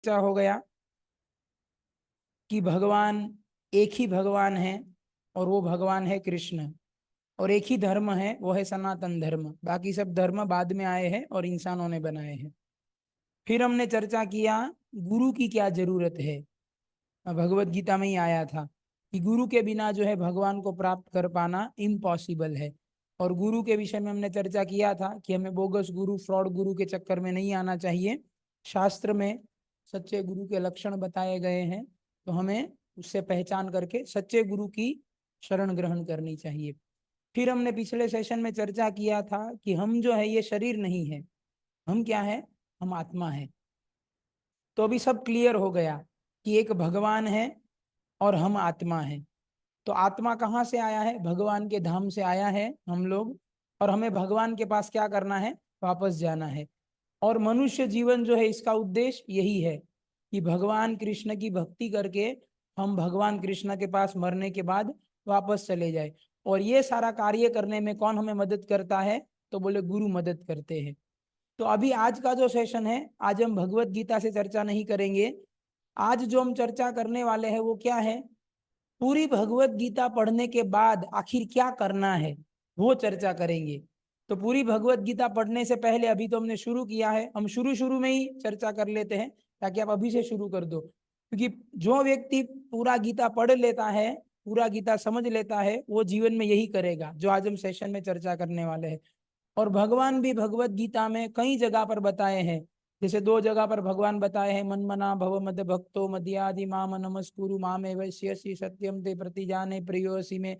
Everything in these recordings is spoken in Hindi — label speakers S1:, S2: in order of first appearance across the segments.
S1: चर्चा हो गया कि भगवान एक ही भगवान है और वो भगवान है कृष्ण, और एक ही धर्म है, वो है सनातन धर्म। बाकी सब धर्म बाद में आए हैं और इंसानों ने बनाए हैं। फिर हमने चर्चा किया गुरु की क्या जरूरत है। भगवत गीता में ही आया था कि गुरु के बिना जो है भगवान को प्राप्त कर पाना इम्पॉसिबल है। और गुरु के विषय में हमने चर्चा किया था कि हमें बोगस गुरु, फ्रॉड गुरु के चक्कर में नहीं आना चाहिए। शास्त्र में सच्चे गुरु के लक्षण बताए गए हैं, तो हमें उससे पहचान करके सच्चे गुरु की शरण ग्रहण करनी चाहिए। फिर हमने पिछले सेशन में चर्चा किया था कि हम जो है ये शरीर नहीं है, हम क्या है, हम आत्मा है। तो अभी सब क्लियर हो गया कि एक भगवान है और हम आत्मा हैं। तो आत्मा कहाँ से आया है? भगवान के धाम से आया है हम लोग, और हमें भगवान के पास क्या करना है? वापस जाना है। और मनुष्य जीवन जो है इसका उद्देश्य यही है कि भगवान कृष्ण की भक्ति करके हम भगवान कृष्ण के पास मरने के बाद वापस चले जाए। और ये सारा कार्य करने में कौन हमें मदद करता है? तो बोले गुरु मदद करते हैं। तो अभी आज का जो सेशन है, आज हम भगवत गीता से चर्चा नहीं करेंगे। आज जो हम चर्चा करने वाले हैं वो क्या है? पूरी भगवत गीता पढ़ने के बाद आखिर क्या करना है, वो चर्चा करेंगे। तो पूरी भगवत गीता पढ़ने से पहले, अभी तो हमने शुरू किया है, हम शुरू शुरू में ही चर्चा कर लेते हैं ताकि आप अभी से शुरू कर दो। क्योंकि जो व्यक्ति पूरा गीता पढ़ लेता है, पूरा गीता समझ लेता है, वो जीवन में यही करेगा जो आज हम सेशन में चर्चा करने वाले हैं। और भगवान भी भगवत गीता में कई जगह पर बताए हैं। जैसे 2 जगह पर भगवान बताए हैं, मन मना भव मद भक्तो मद्यादि माम नमस्कुरु मामे वैश्यसि सत्यम ते प्रतिजाने प्रियोसी में।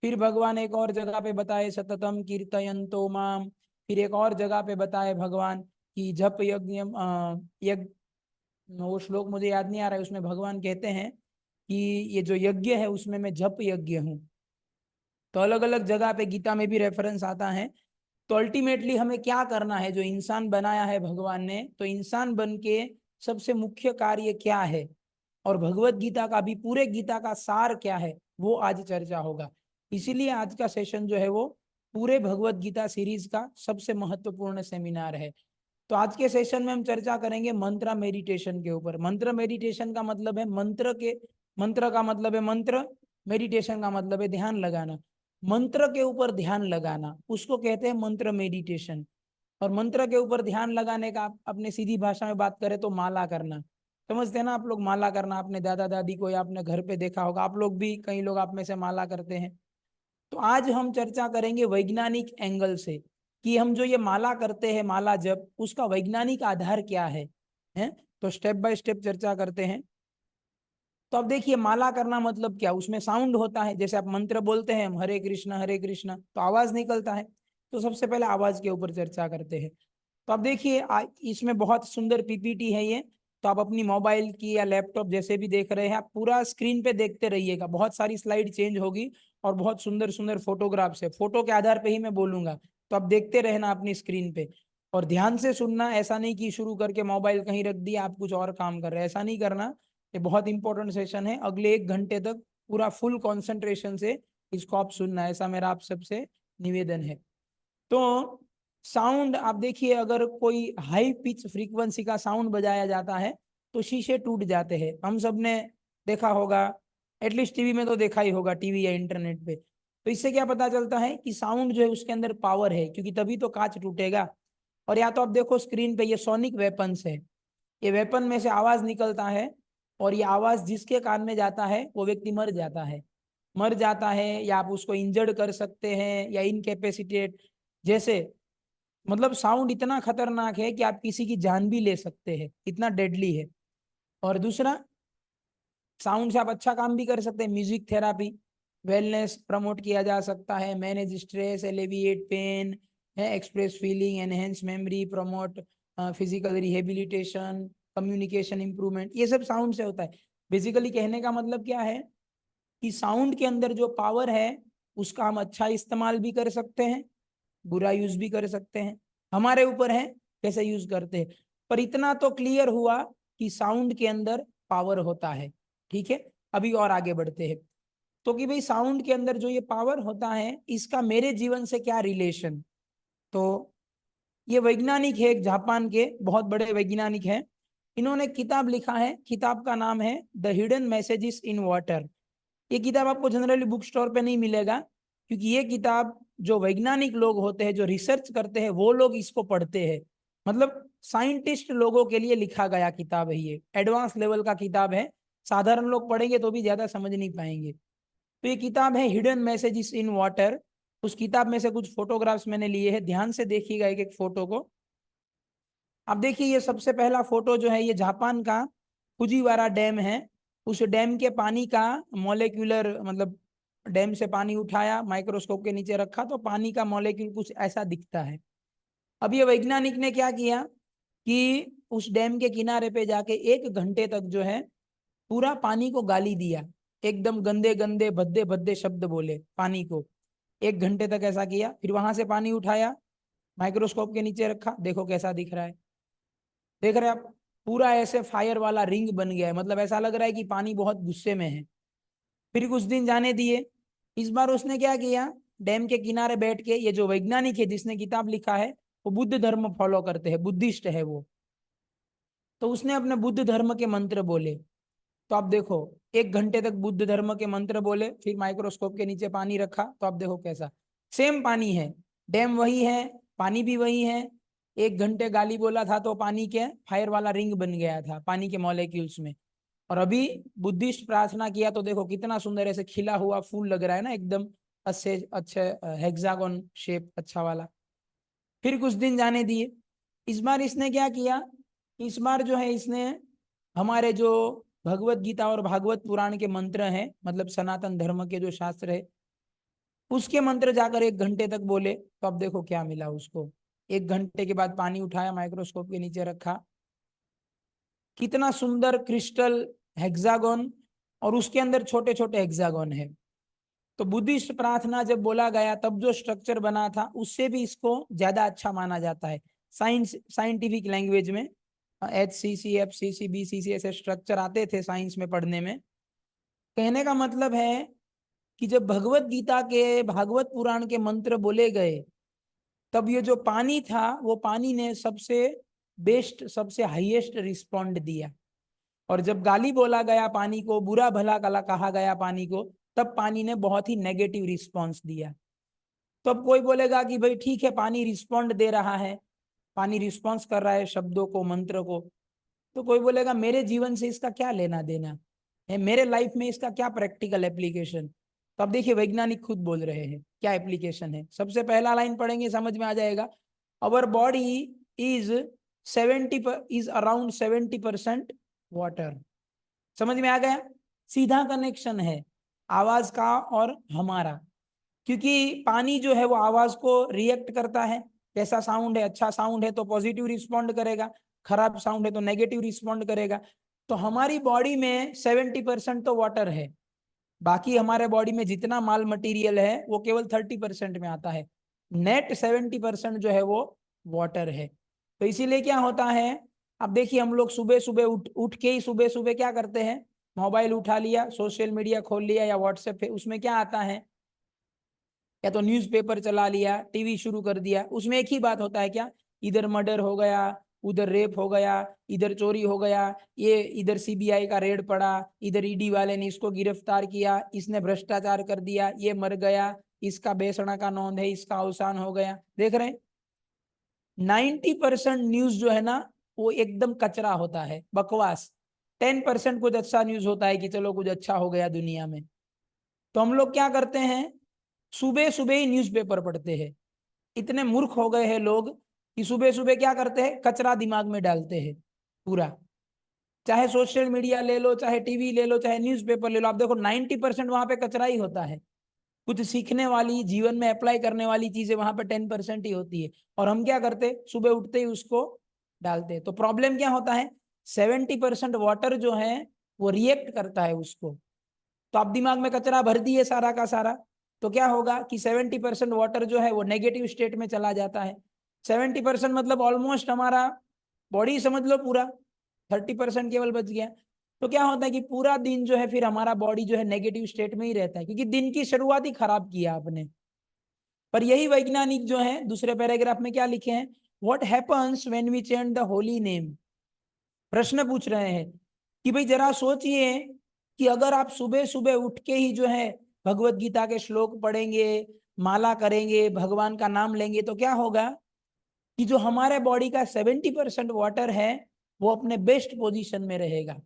S1: फिर भगवान एक और जगह पे बताए सततम कीर्तयन्तो माम। फिर एक और जगह पे बताए भगवान कि जप यज्ञ यज्ञ, वो श्लोक मुझे याद नहीं आ रहा है, उसमें भगवान कहते हैं कि ये जो यज्ञ है उसमें मैं जप यज्ञ हूँ। तो अलग अलग जगह पे गीता में भी रेफरेंस आता है। तो अल्टीमेटली हमें क्या करना है? जो इंसान बनाया है भगवान ने, तो इंसान बन के सबसे मुख्य कार्य क्या है, और भगवत गीता का भी, पूरे गीता का सार क्या है, वो आज चर्चा होगा। इसीलिए आज का सेशन जो है वो पूरे भगवत गीता सीरीज का सबसे महत्वपूर्ण सेमिनार है। तो आज के सेशन में हम चर्चा करेंगे मंत्र मेडिटेशन के ऊपर। मंत्र मेडिटेशन का मतलब है मंत्र का मतलब है मंत्र, मेडिटेशन का मतलब है ध्यान लगाना। मंत्र के ऊपर ध्यान लगाना, उसको कहते हैं मंत्र मेडिटेशन। और मंत्र के ऊपर ध्यान लगाने का अपने सीधी भाषा में बात करें तो माला करना। समझते हैं ना आप लोग? माला करना अपने दादा दादी को या अपने घर पे देखा होगा, आप लोग भी, कई लोग आप में से माला करते हैं। तो आज हम चर्चा करेंगे वैज्ञानिक एंगल से कि हम जो ये माला करते हैं, माला जप, उसका वैज्ञानिक आधार क्या है? तो स्टेप बाय स्टेप चर्चा करते हैं। तो अब देखिए, माला करना मतलब क्या? उसमें साउंड होता है। जैसे आप मंत्र बोलते हैं, हम हरे कृष्ण, तो आवाज निकलता है। तो सबसे पहले आवाज के ऊपर चर्चा करते हैं। तो अब देखिए, इसमें बहुत सुंदर पीपीटी है ये। तो आप अपनी मोबाइल की या लैपटॉप जैसे भी देख रहे हैं, आप पूरा स्क्रीन पे देखते रहिएगा। बहुत सारी स्लाइड चेंज होगी और बहुत सुंदर सुंदर फोटोग्राफ्स है। फोटो के आधार पे ही मैं बोलूंगा, तो आप देखते रहना अपनी स्क्रीन पे और ध्यान से सुनना। ऐसा नहीं कि शुरू करके मोबाइल कहीं रख दिया, आप कुछ और काम कर रहे हैं, ऐसा नहीं करना। ये बहुत इंपॉर्टेंट सेशन है। अगले 1 घंटे तक पूरा फुल कंसंट्रेशन से इसको आप सुनना, ऐसा मेरा आप सबसे निवेदन है। तो साउंड आप देखिए, अगर कोई हाई पिच फ्रीक्वेंसी का साउंड बजाया जाता है तो शीशे टूट जाते हैं। हम सब ने देखा होगा, एटलीस्ट टीवी में तो देखा ही होगा, टीवी या इंटरनेट पे। तो इससे क्या पता चलता है कि साउंड जो है उसके अंदर पावर है, क्योंकि तभी तो कांच टूटेगा। और या तो आप देखो स्क्रीन पे, ये सोनिक वेपन्स है। ये वेपन में से आवाज निकलता है, और ये आवाज जिसके कान में जाता है वो व्यक्ति मर जाता है, या आप उसको इंजर्ड कर सकते हैं या इनकेपेसिटेट। जैसे मतलब साउंड इतना खतरनाक है कि आप किसी की जान भी ले सकते हैं, इतना डेडली है। और दूसरा, साउंड से आप अच्छा काम भी कर सकते हैं। म्यूजिक थेरापी, वेलनेस प्रमोट किया जा सकता है, मैनेज स्ट्रेस, एलिविएट पेन, है express feeling, enhance memory, promote physical rehabilitation, communication improvement, ये सब साउंड से होता है। बेसिकली कहने का मतलब क्या है कि साउंड के अंदर जो पावर है उसका हम अच्छा इस्तेमाल भी कर सकते हैं, बुरा यूज भी कर सकते हैं। हमारे ऊपर है कैसे यूज करते हैं। पर इतना तो क्लियर हुआ कि साउंड के अंदर पावर होता है। ठीक है, अभी और आगे बढ़ते हैं। तो कि भाई साउंड के अंदर जो ये पावर होता है, इसका मेरे जीवन से क्या रिलेशन। तो ये वैज्ञानिक है, एक जापान के बहुत बड़े वैज्ञानिक हैं, इन्होंने किताब लिखा है, किताब का नाम है the hidden messages in water. ये किताब आपको जनरली बुक स्टोर पे नहीं मिलेगा, क्योंकि ये किताब जो वैज्ञानिक लोग होते हैं, जो रिसर्च करते हैं, वो लोग इसको पढ़ते हैं। मतलब साइंटिस्ट लोगों के लिए लिखा गया किताब है, ये एडवांस लेवल का किताब है। साधारण लोग पढ़ेंगे तो भी ज्यादा समझ नहीं पाएंगे। तो ये किताब है हिडन मैसेजेस इन वाटर। उस किताब में से कुछ फोटोग्राफ्स मैंने लिए हैं, ध्यान से देखिएगा एक एक फोटो को। अब देखिए ये सबसे पहला फोटो जो है, ये जापान का फुजीवारा डैम है। उस डैम के पानी का मॉलिक्यूलर, मतलब डैम से पानी उठाया, माइक्रोस्कोप के नीचे रखा, तो पानी का मॉलिक्यूल कुछ ऐसा दिखता है। अब ये वैज्ञानिक ने क्या किया कि उस डैम के किनारे पे जाके 1 घंटे तक जो है पूरा पानी को गाली दिया। एकदम गंदे गंदे भद्दे भद्दे शब्द बोले पानी को। 1 घंटे तक ऐसा किया, फिर वहां से पानी उठाया, माइक्रोस्कोप के नीचे रखा, देखो कैसा दिख रहा है। देख रहे हैं आप, पूरा ऐसे फायर वाला रिंग बन गया है, मतलब ऐसा लग रहा है कि पानी बहुत गुस्से में है। फिर कुछ दिन जाने दिए, इस बार उसने क्या किया, डैम के किनारे बैठ के, ये जो वैज्ञानिक है जिसने किताब लिखा है, वो बुद्ध धर्म फॉलो करते हैं, बुद्धिस्ट है वो। तो उसने अपने बुद्ध धर्म के मंत्र बोले। तो आप देखो 1 घंटे तक बुद्ध धर्म के मंत्र बोले, फिर माइक्रोस्कोप के नीचे पानी रखा, तो आप देखो कैसा सेम पानी है। डैम वही है, पानी भी वही है। 1 घंटे गाली बोला था तो पानी के फायर वाला रिंग बन गया था पानी के मॉलिक्यूल्स में। और अभी बुद्धिस्ट प्रार्थना किया तो देखो कितना सुंदर ऐसे खिला हुआ फूल लग रहा है ना, एकदम अच्छे अच्छे हेक्सागोन शेप अच्छा वाला। फिर कुछ दिन जाने दिए, इस बार इसने क्या किया, इस बार जो है इसने हमारे जो भगवत गीता और भागवत पुराण के मंत्र हैं, मतलब सनातन धर्म के जो शास्त्र है, उसके मंत्र जाकर 1 घंटे तक बोले। तो अब देखो क्या मिला उसको। 1 घंटे के बाद पानी उठाया, माइक्रोस्कोप के नीचे रखा, कितना सुंदर क्रिस्टल हेक्सागोन, और उसके अंदर छोटे छोटे हेक्सागोन है। तो बुद्धिस्ट प्रार्थना जब बोला गया तब जो स्ट्रक्चर बना था उससे भी इसको ज्यादा अच्छा माना जाता है। साइंस साइंटिफिक लैंग्वेज में HCC FCC BCC ऐसे स्ट्रक्चर आते थे साइंस में पढ़ने में। कहने का मतलब है कि जब भगवत गीता के भागवत पुराण के मंत्र बोले गए, तब ये जो पानी था वो पानी ने सबसे बेस्ट, सबसे हाईएस्ट रिस्पॉन्ड दिया। और जब गाली बोला गया पानी को, बुरा भला कला कहा गया पानी को, तब पानी ने बहुत ही नेगेटिव रिस्पॉन्स दिया। तो अब कोई बोलेगा कि भाई ठीक है, पानी रिस्पॉन्ड दे रहा है, पानी रिस्पॉन्स कर रहा है शब्दों को, मंत्र को, तो कोई बोलेगा मेरे जीवन से इसका क्या लेना देना है, मेरे लाइफ में इसका क्या प्रैक्टिकल एप्लीकेशन। तो अब देखिए वैज्ञानिक खुद बोल रहे हैं क्या एप्लीकेशन है। सबसे पहला लाइन पढ़ेंगे समझ में आ जाएगा। Our body is 70% water. समझ में आ गया, सीधा कनेक्शन है आवाज का और हमारा। क्योंकि पानी जो है वो आवाज को रिएक्ट करता है, कैसा साउंड है, अच्छा साउंड है तो पॉजिटिव रिस्पॉन्ड करेगा, खराब साउंड है तो नेगेटिव रिस्पॉन्ड करेगा। तो हमारी बॉडी में 70% तो वाटर है, बाकी हमारे बॉडी में जितना माल मटेरियल है वो केवल 30% में आता है। नेट 70% जो है वो वाटर है। तो इसीलिए क्या होता है, अब देखिए हम लोग सुबह सुबह उठ के ही सुबह सुबह क्या करते हैं, मोबाइल उठा लिया, सोशल मीडिया खोल लिया या व्हाट्सएप पे, उसमें क्या आता है, या तो न्यूज़पेपर चला लिया, टीवी शुरू कर दिया, उसमें एक ही बात होता है क्या, इधर मर्डर हो गया, उधर रेप हो गया, इधर चोरी हो गया, ये इधर CBI का रेड पड़ा, इधर ED वाले ने इसको गिरफ्तार किया, इसने भ्रष्टाचार कर दिया, ये मर गया, इसका बेसणा का नौंद है, इसका अवसान हो गया। देख रहे हैं 90% न्यूज जो है ना वो एकदम कचरा होता है, बकवास। 10% कुछ अच्छा न्यूज होता है कि चलो कुछ अच्छा हो गया दुनिया में। तो हम लोग क्या करते हैं, सुबह सुबह ही न्यूज़पेपर पढ़ते हैं। इतने मूर्ख हो गए हैं लोग कि सुबह सुबह क्या करते हैं, कचरा दिमाग में डालते हैं पूरा। चाहे सोशल मीडिया ले लो, चाहे टीवी ले लो, चाहे न्यूज़पेपर ले लो, आप देखो 90% वहां पे कचरा ही होता है। कुछ सीखने वाली, जीवन में अप्लाई करने वाली चीजें वहां पे 10% ही होती है। और हम क्या करते, सुबह उठते ही उसको डालते हैं। तो प्रॉब्लम क्या होता है, 70% वाटर जो है वो रिएक्ट करता है उसको। तो आप दिमाग में कचरा भर दिए सारा का सारा, तो क्या होगा कि 70% वाटर जो है वो नेगेटिव स्टेट में चला जाता है। 70% मतलब ऑलमोस्ट हमारा बॉडी समझ लो पूरा, 30% केवल बच गया। तो क्या होता है कि पूरा दिन जो है फिर हमारा बॉडी जो है नेगेटिव स्टेट में ही रहता है, क्योंकि दिन की शुरुआत ही खराब किया आपने। पर यही वैज्ञानिक जो है दूसरे पैराग्राफ में क्या लिखे हैं, what happens when we change the holy name. प्रश्न पूछ रहे हैं कि भाई जरा सोचिए कि अगर आप सुबह सुबह उठ के ही जो है भगवत गीता के श्लोक पढ़ेंगे, माला करेंगे, भगवान का नाम लेंगे, तो क्या होगा कि जो हमारे बॉडी का 70% वाटर है वो अपने बेस्ट पोजीशन में रहेगा।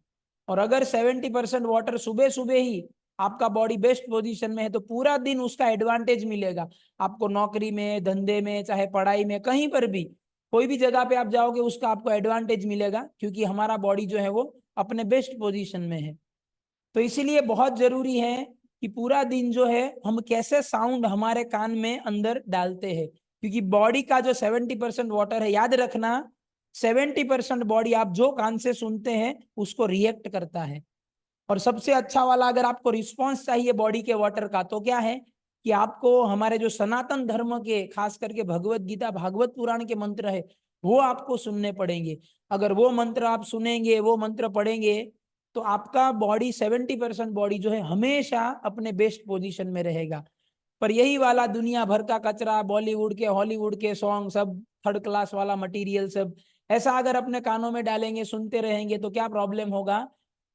S1: और अगर 70% वाटर सुबह सुबह ही आपका बॉडी बेस्ट पोजीशन में है तो पूरा दिन उसका एडवांटेज मिलेगा आपको, नौकरी में, धंधे में, चाहे पढ़ाई में, कहीं पर भी कोई भी जगह पे आप जाओगे उसका आपको एडवांटेज मिलेगा, क्योंकि हमारा बॉडी जो है वो अपने बेस्ट पोजीशन में है। तो इसीलिए बहुत जरूरी है कि पूरा दिन जो है हम कैसे साउंड हमारे कान में अंदर डालते हैं, क्योंकि बॉडी का जो 70% वाटर है, याद रखना 70% बॉडी आप जो कान से सुनते हैं उसको रिएक्ट करता है। और सबसे अच्छा वाला अगर आपको रिस्पॉन्स चाहिए बॉडी के वाटर का तो क्या है कि आपको हमारे जो सनातन धर्म के, खास करके भगवत गीता, भागवत पुराण के मंत्र है वो आपको सुनने पड़ेंगे। अगर वो मंत्र आप सुनेंगे, वो मंत्र पढ़ेंगे, तो आपका बॉडी 70% बॉडी जो है हमेशा अपने बेस्ट पोजीशन में रहेगा। पर यही वाला दुनिया भर का कचरा, बॉलीवुड के, हॉलीवुड के सॉन्ग, सब थर्ड क्लास वाला मटेरियल, सब ऐसा अगर अपने कानों में डालेंगे, सुनते रहेंगे, तो क्या प्रॉब्लम होगा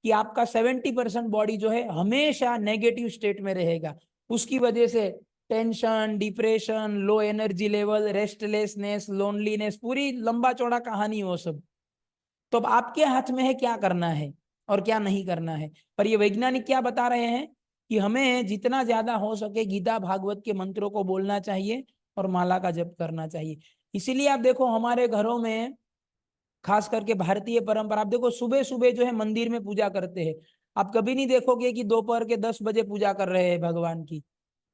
S1: कि आपका 70% बॉडी जो है हमेशा नेगेटिव स्टेट में रहेगा। उसकी वजह से tension, depression, low energy level, restlessness, loneliness, पूरी लंबा चौड़ा कहानी हो सब। तो अब आपके हाथ में है क्या करना है और क्या नहीं करना है। पर ये वैज्ञानिक क्या बता रहे हैं कि हमें जितना ज्यादा हो सके गीता भागवत के मंत्रों को बोलना चाहिए और माला का जप करना चाहिए। इसीलिए आप देखो हमारे घरों में, खास करके भारतीय परंपरा, आप देखो सुबह सुबह जो है मंदिर में पूजा करते हैं। आप कभी नहीं देखोगे कि दोपहर के 10 बजे पूजा कर रहे हैं भगवान की।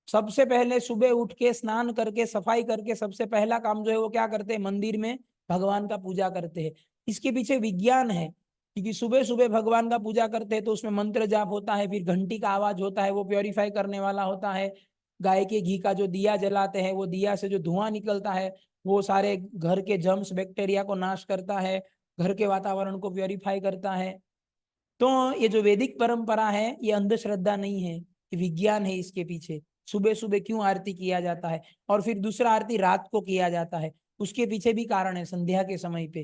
S1: सबसे पहले सुबह उठ के स्नान करके, सफाई करके, सबसे पहला काम जो है वो क्या करते हैं, मंदिर में भगवान का पूजा करते हैं। इसके पीछे विज्ञान है, क्योंकि सुबह सुबह भगवान का पूजा करते हैं तो उसमें मंत्र जाप होता है, फिर घंटी का आवाज होता है, वो प्योरीफाई करने वाला होता है। गाय के घी का जो दिया जलाते हैं, वो दिया से जो धुआं निकलता है वो सारे घर के जर्म्स, बैक्टीरिया को नाश करता है, घर के वातावरण को प्योरीफाई करता है। तो ये जो वैदिक परंपरा है ये अंधश्रद्धा नहीं है, ये विज्ञान है इसके पीछे। सुबह सुबह क्यों आरती किया जाता है और फिर दूसरा आरती रात को किया जाता है, उसके पीछे भी कारण है, संध्या के समय पे।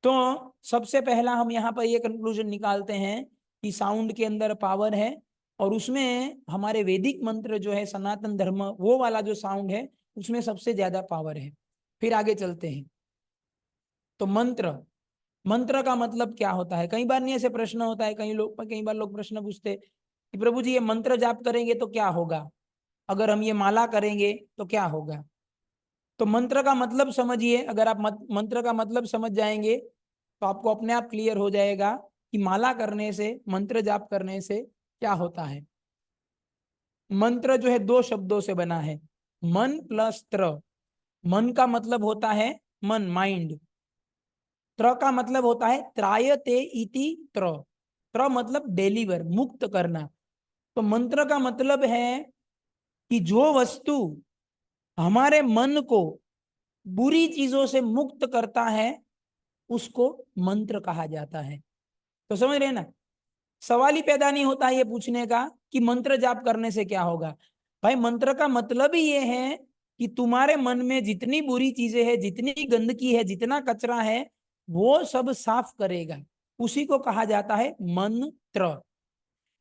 S1: तो सबसे पहला हम यहाँ पर ये कंक्लूजन निकालते हैं कि साउंड के अंदर पावर है, और उसमें हमारे वैदिक मंत्र जो है, सनातन धर्म, वो वाला जो साउंड है उसमें सबसे ज्यादा पावर है। फिर आगे चलते हैं। तो मंत्र, मंत्र का मतलब क्या होता है, कई बार नहीं ऐसे प्रश्न होता है, कई बार लोग प्रश्न पूछते कि प्रभु जी ये मंत्र जाप करेंगे तो क्या होगा, अगर हम ये माला करेंगे तो क्या होगा। तो मंत्र का मतलब समझिए, अगर आप मंत्र का मतलब समझ जाएंगे तो आपको अपने आप क्लियर हो जाएगा कि माला करने से, मंत्र जाप करने से क्या होता है। मंत्र जो है दो शब्दों से बना है, मन प्लस त्र। मन का मतलब होता है मन, माइंड। त्र का मतलब होता है त्रायते इति त्र। त्र मतलब डिलीवर, मुक्त करना। तो मंत्र का मतलब है कि जो वस्तु हमारे मन को बुरी चीजों से मुक्त करता है उसको मंत्र कहा जाता है। तो समझ रहे हैं ना, सवाल ही पैदा नहीं होता है ये पूछने का कि मंत्र जाप करने से क्या होगा। भाई मंत्र का मतलब ही ये है कि तुम्हारे मन में जितनी बुरी चीजें हैं, जितनी गंदगी है, जितना कचरा है, वो सब साफ करेगा, उसी को कहा जाता है मंत्र।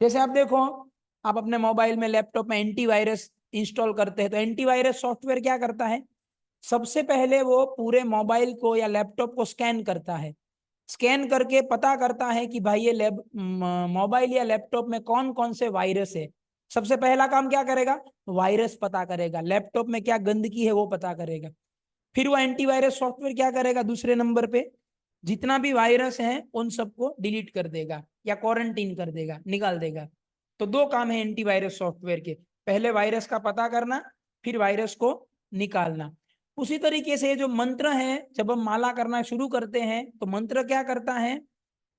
S1: जैसे आप देखो, आप अपने मोबाइल में, लैपटॉप में एंटीवायरस इंस्टॉल करते हैं तो एंटीवायरस सॉफ्टवेयर क्या करता है, सबसे पहले वो पूरे मोबाइल को या लैपटॉप को स्कैन करता है। स्कैन करके पता करता है कि भाई ये मोबाइल या लैपटॉप में कौन कौन से वायरस है। सबसे पहला काम क्या करेगा, वायरस पता करेगा, लैपटॉप में क्या गंदगी है वो पता करेगा। फिर वो एंटीवायरस सॉफ्टवेयर क्या करेगा, दूसरे नंबर पे जितना भी वायरस है उन सबको डिलीट कर देगा या क्वारंटीन कर देगा, निकाल देगा। तो दो काम है एंटीवायरस सॉफ्टवेयर के, पहले वायरस का पता करना, फिर वायरस को निकालना। उसी तरीके से जो मंत्र है, जब हम माला करना शुरू करते हैं तो मंत्र क्या करता है,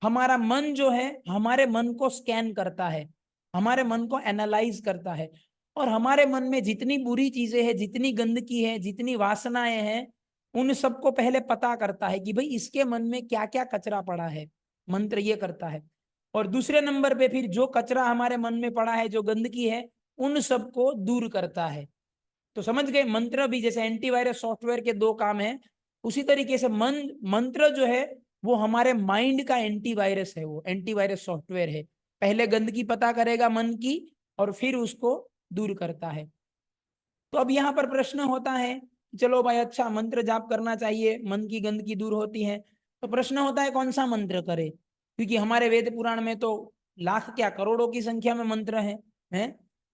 S1: हमारा मन जो है हमारे मन को स्कैन करता है, हमारे मन को एनालाइज करता है, और हमारे मन में जितनी बुरी चीजें हैं, जितनी गंदगी है, जितनी वासनाएं हैं, उन सबको पहले पता करता है कि भाई इसके मन में क्या क्या कचरा पड़ा है। मंत्र ये करता है। और दूसरे नंबर पे फिर जो कचरा हमारे मन में पड़ा है, जो गंदगी है, उन सबको दूर करता है। तो समझ गए, मंत्र भी जैसे एंटीवायरस सॉफ्टवेयर के दो काम है, उसी तरीके से मंत्र जो है वो हमारे माइंड का एंटीवायरस है, वो एंटीवायरस सॉफ्टवेयर है। पहले गंदगी पता करेगा मन की और फिर उसको दूर करता है। तो अब यहाँ पर प्रश्न होता है, चलो भाई अच्छा मंत्र जाप करना चाहिए, मन की गंदगी दूर होती है, तो प्रश्न होता है कौन सा मंत्र करे, क्योंकि हमारे वेद पुराण में तो लाख क्या करोड़ों की संख्या में मंत्र हैं।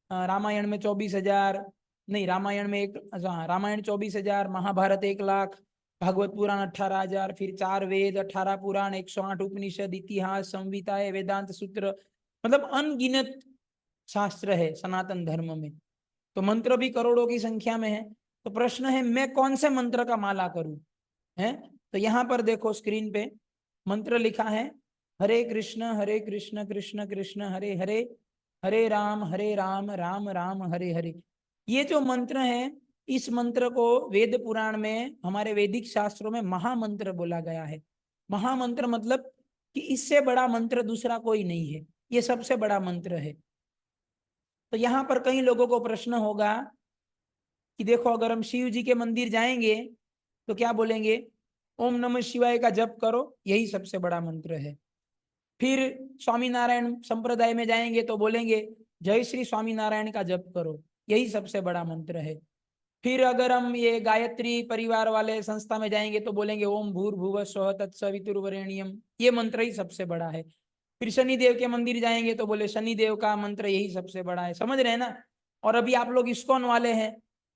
S1: रामायण में 24,000, नहीं रामायण में एक, अच्छा रामायण 24,000, महाभारत 1,00,000, भागवत पुराण 18,000, फिर 4 वेद, 18 पुराण, 108 उपनिषद, इतिहास, संहिताएं, वेदांत सूत्र, मतलब अनगिनत शास्त्र है सनातन धर्म में। तो मंत्र भी करोड़ों की संख्या में है। तो प्रश्न है मैं कौन से मंत्र का माला करूं, है? तो यहां पर देखो स्क्रीन पे मंत्र लिखा है, हरे कृष्ण कृष्ण कृष्ण हरे हरे, हरे राम राम राम हरे हरे। ये जो मंत्र है, इस मंत्र को वेद पुराण में, हमारे वैदिक शास्त्रों में महामंत्र बोला गया है। महामंत्र मतलब कि इससे बड़ा मंत्र दूसरा कोई नहीं है, ये सबसे बड़ा मंत्र है। तो यहां पर कई लोगों को प्रश्न होगा कि देखो अगर हम शिव जी के मंदिर जाएंगे तो क्या बोलेंगे, ओम नमः शिवाय का जप करो, यही सबसे बड़ा मंत्र है। फिर स्वामीनारायण संप्रदाय में जाएंगे तो बोलेंगे जय श्री स्वामीनारायण का जप करो, यही सबसे बड़ा मंत्र है। फिर अगर हम ये गायत्री परिवार वाले संस्था में जाएंगे तो बोलेंगे ओम भूर्भुवः स्वः तत्सवितुर्वरेण्यम, ये मंत्र ही सबसे बड़ा है। फिर शनिदेव के मंदिर जाएंगे तो बोले शनिदेव का मंत्र यही सबसे बड़ा है, समझ रहे हैं ना। और अभी आप लोग इस्कॉन वाले हैं,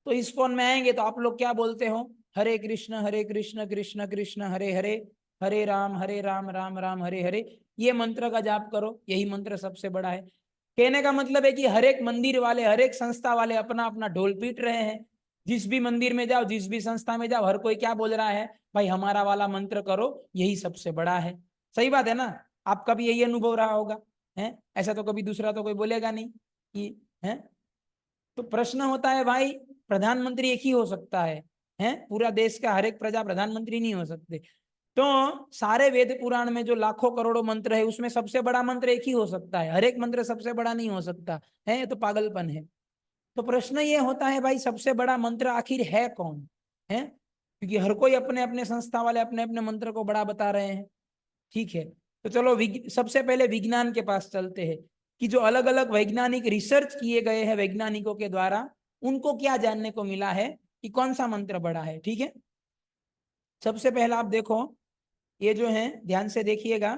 S1: तो इस्कॉन में आएंगे तो आप लोग क्या बोलते हो, हरे कृष्ण कृष्ण कृष्ण हरे हरे, हरे राम राम राम हरे हरे, ये मंत्र का जाप करो, यही मंत्र सबसे बड़ा है। कहने का मतलब है कि हर एक मंदिर वाले, हर एक संस्था वाले अपना अपना ढोल पीट रहे हैं। जिस भी मंदिर में जाओ, जिस भी संस्था में जाओ, हर कोई क्या बोल रहा है, भाई हमारा वाला मंत्र करो, यही सबसे बड़ा है। सही बात है ना, आपका भी यही अनुभव रहा होगा, है? ऐसा तो कभी दूसरा तो कोई बोलेगा नहीं कि, है? तो प्रश्न होता है भाई, प्रधानमंत्री एक ही हो सकता है? पूरा देश का हर एक प्रजा प्रधानमंत्री नहीं हो सकते। तो सारे वेद पुराण में जो लाखों करोड़ों मंत्र है, उसमें सबसे बड़ा मंत्र एक ही हो सकता है, हर एक मंत्र सबसे बड़ा नहीं हो सकता है, ये तो पागलपन है। तो प्रश्न ये होता है भाई सबसे बड़ा मंत्र आखिर है कौन, है? क्योंकि हर कोई अपने अपने संस्था वाले अपने अपने मंत्र को बड़ा बता रहे हैं। ठीक है, तो चलो सबसे पहले विज्ञान के पास चलते हैं कि जो अलग अलग वैज्ञानिक रिसर्च किए गए हैं वैज्ञानिकों के द्वारा, उनको क्या जानने को मिला है कि कौन सा मंत्र बड़ा है। ठीक है, सबसे पहला आप देखो, ये जो है ध्यान से देखिएगा,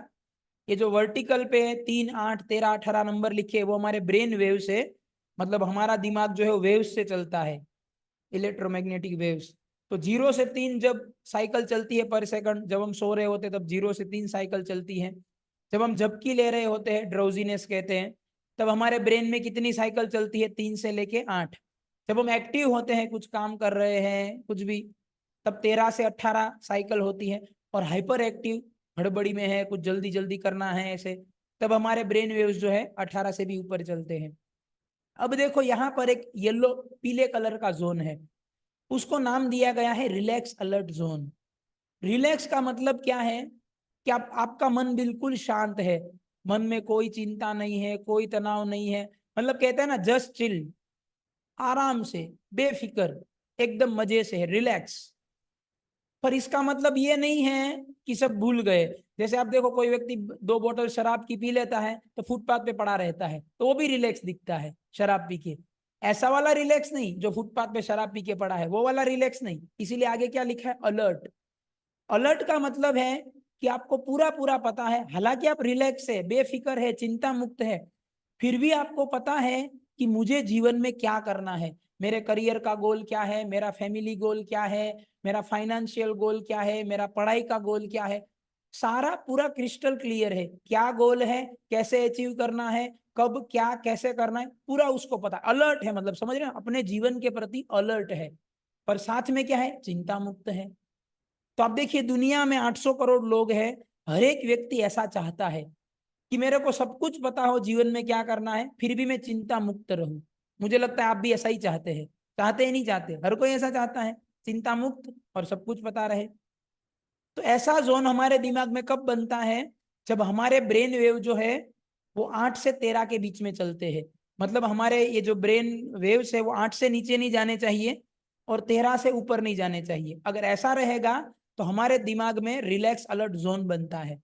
S1: ये जो वर्टिकल पे 3, 8, 13, 18 नंबर लिखे, वो हमारे ब्रेन वेव से, मतलब हमारा दिमाग जो है वो वेव्स से चलता है, इलेक्ट्रोमैग्नेटिक वेव्स। तो 0 से 3 जब साइकिल चलती है पर सेकंड, जब हम सो रहे होते हैं तब 0 से 3 साइकिल चलती है। जब हम झपकी ले रहे होते हैं, ड्राउजीनेस कहते हैं, तब हमारे ब्रेन में कितनी साइकिल चलती है, 3 से लेके 8। जब हम एक्टिव होते हैं, कुछ काम कर रहे हैं कुछ भी, तब 13 से 18 साइकिल होती है। और हाइपर एक्टिव, हड़बड़ी में है, कुछ जल्दी जल्दी करना है ऐसे, तब हमारे ब्रेन वेव्स जो है 18 से भी ऊपर चलते हैं। अब देखो यहाँ पर एक येलो पीले कलर का जोन है, उसको नाम दिया गया है रिलैक्स अलर्ट जोन। रिलैक्स का मतलब क्या है कि आपका मन बिल्कुल शांत है, मन में कोई चिंता नहीं है, कोई तनाव नहीं है, मतलब कहते हैं ना जस्ट चिल, आराम से, बेफिक्र, एकदम मजे से है, रिलैक्स। पर इसका मतलब ये नहीं है कि सब भूल गए। जैसे आप देखो कोई व्यक्ति 2 बोतल शराब की पी लेता है तो फुटपाथ पे पड़ा रहता है, तो वो भी रिलैक्स दिखता है शराब पी के। ऐसा वाला रिलैक्स नहीं, जो फुटपाथ पे शराब पी के पड़ा है वो वाला रिलैक्स नहीं। इसीलिए आगे क्या लिखा है, अलर्ट। अलर्ट का मतलब है कि आपको पूरा पूरा पता है, हालांकि आप रिलैक्स है, बेफिक्र है, चिंता मुक्त है, फिर भी आपको पता है कि मुझे जीवन में क्या करना है, मेरे करियर का गोल क्या है, मेरा फैमिली गोल क्या है, मेरा फाइनेंशियल गोल क्या है, मेरा पढ़ाई का गोल क्या है, सारा पूरा क्रिस्टल क्लियर है। क्या गोल है, कैसे अचीव करना है, कब क्या कैसे करना है, पूरा उसको पता। अलर्ट है मतलब समझ रहे हैं, अपने जीवन के प्रति अलर्ट है, पर साथ में क्या है, चिंता मुक्त है। तो आप देखिए दुनिया में 800 करोड़ लोग हैं, हर एक व्यक्ति ऐसा चाहता है कि मेरे को सब कुछ पता हो जीवन में क्या करना है, फिर भी मैं चिंता मुक्त रहूं। मुझे लगता है आप भी ऐसा ही चाहते हैं, चाहते ही नहीं चाहते, हर कोई ऐसा चाहता है, चिंता मुक्त और सब कुछ पता रहे। तो ऐसा जोन हमारे दिमाग में कब बनता है, जब हमारे ब्रेन वेव जो है वो 8 से 13 के बीच में चलते हैं। मतलब हमारे ये जो ब्रेन वेव्स है वो 8 से नीचे नहीं जाने चाहिए और 13 से ऊपर नहीं जाने चाहिए। अगर ऐसा रहेगा तो हमारे दिमाग में रिलैक्स अलर्ट जोन बनता है।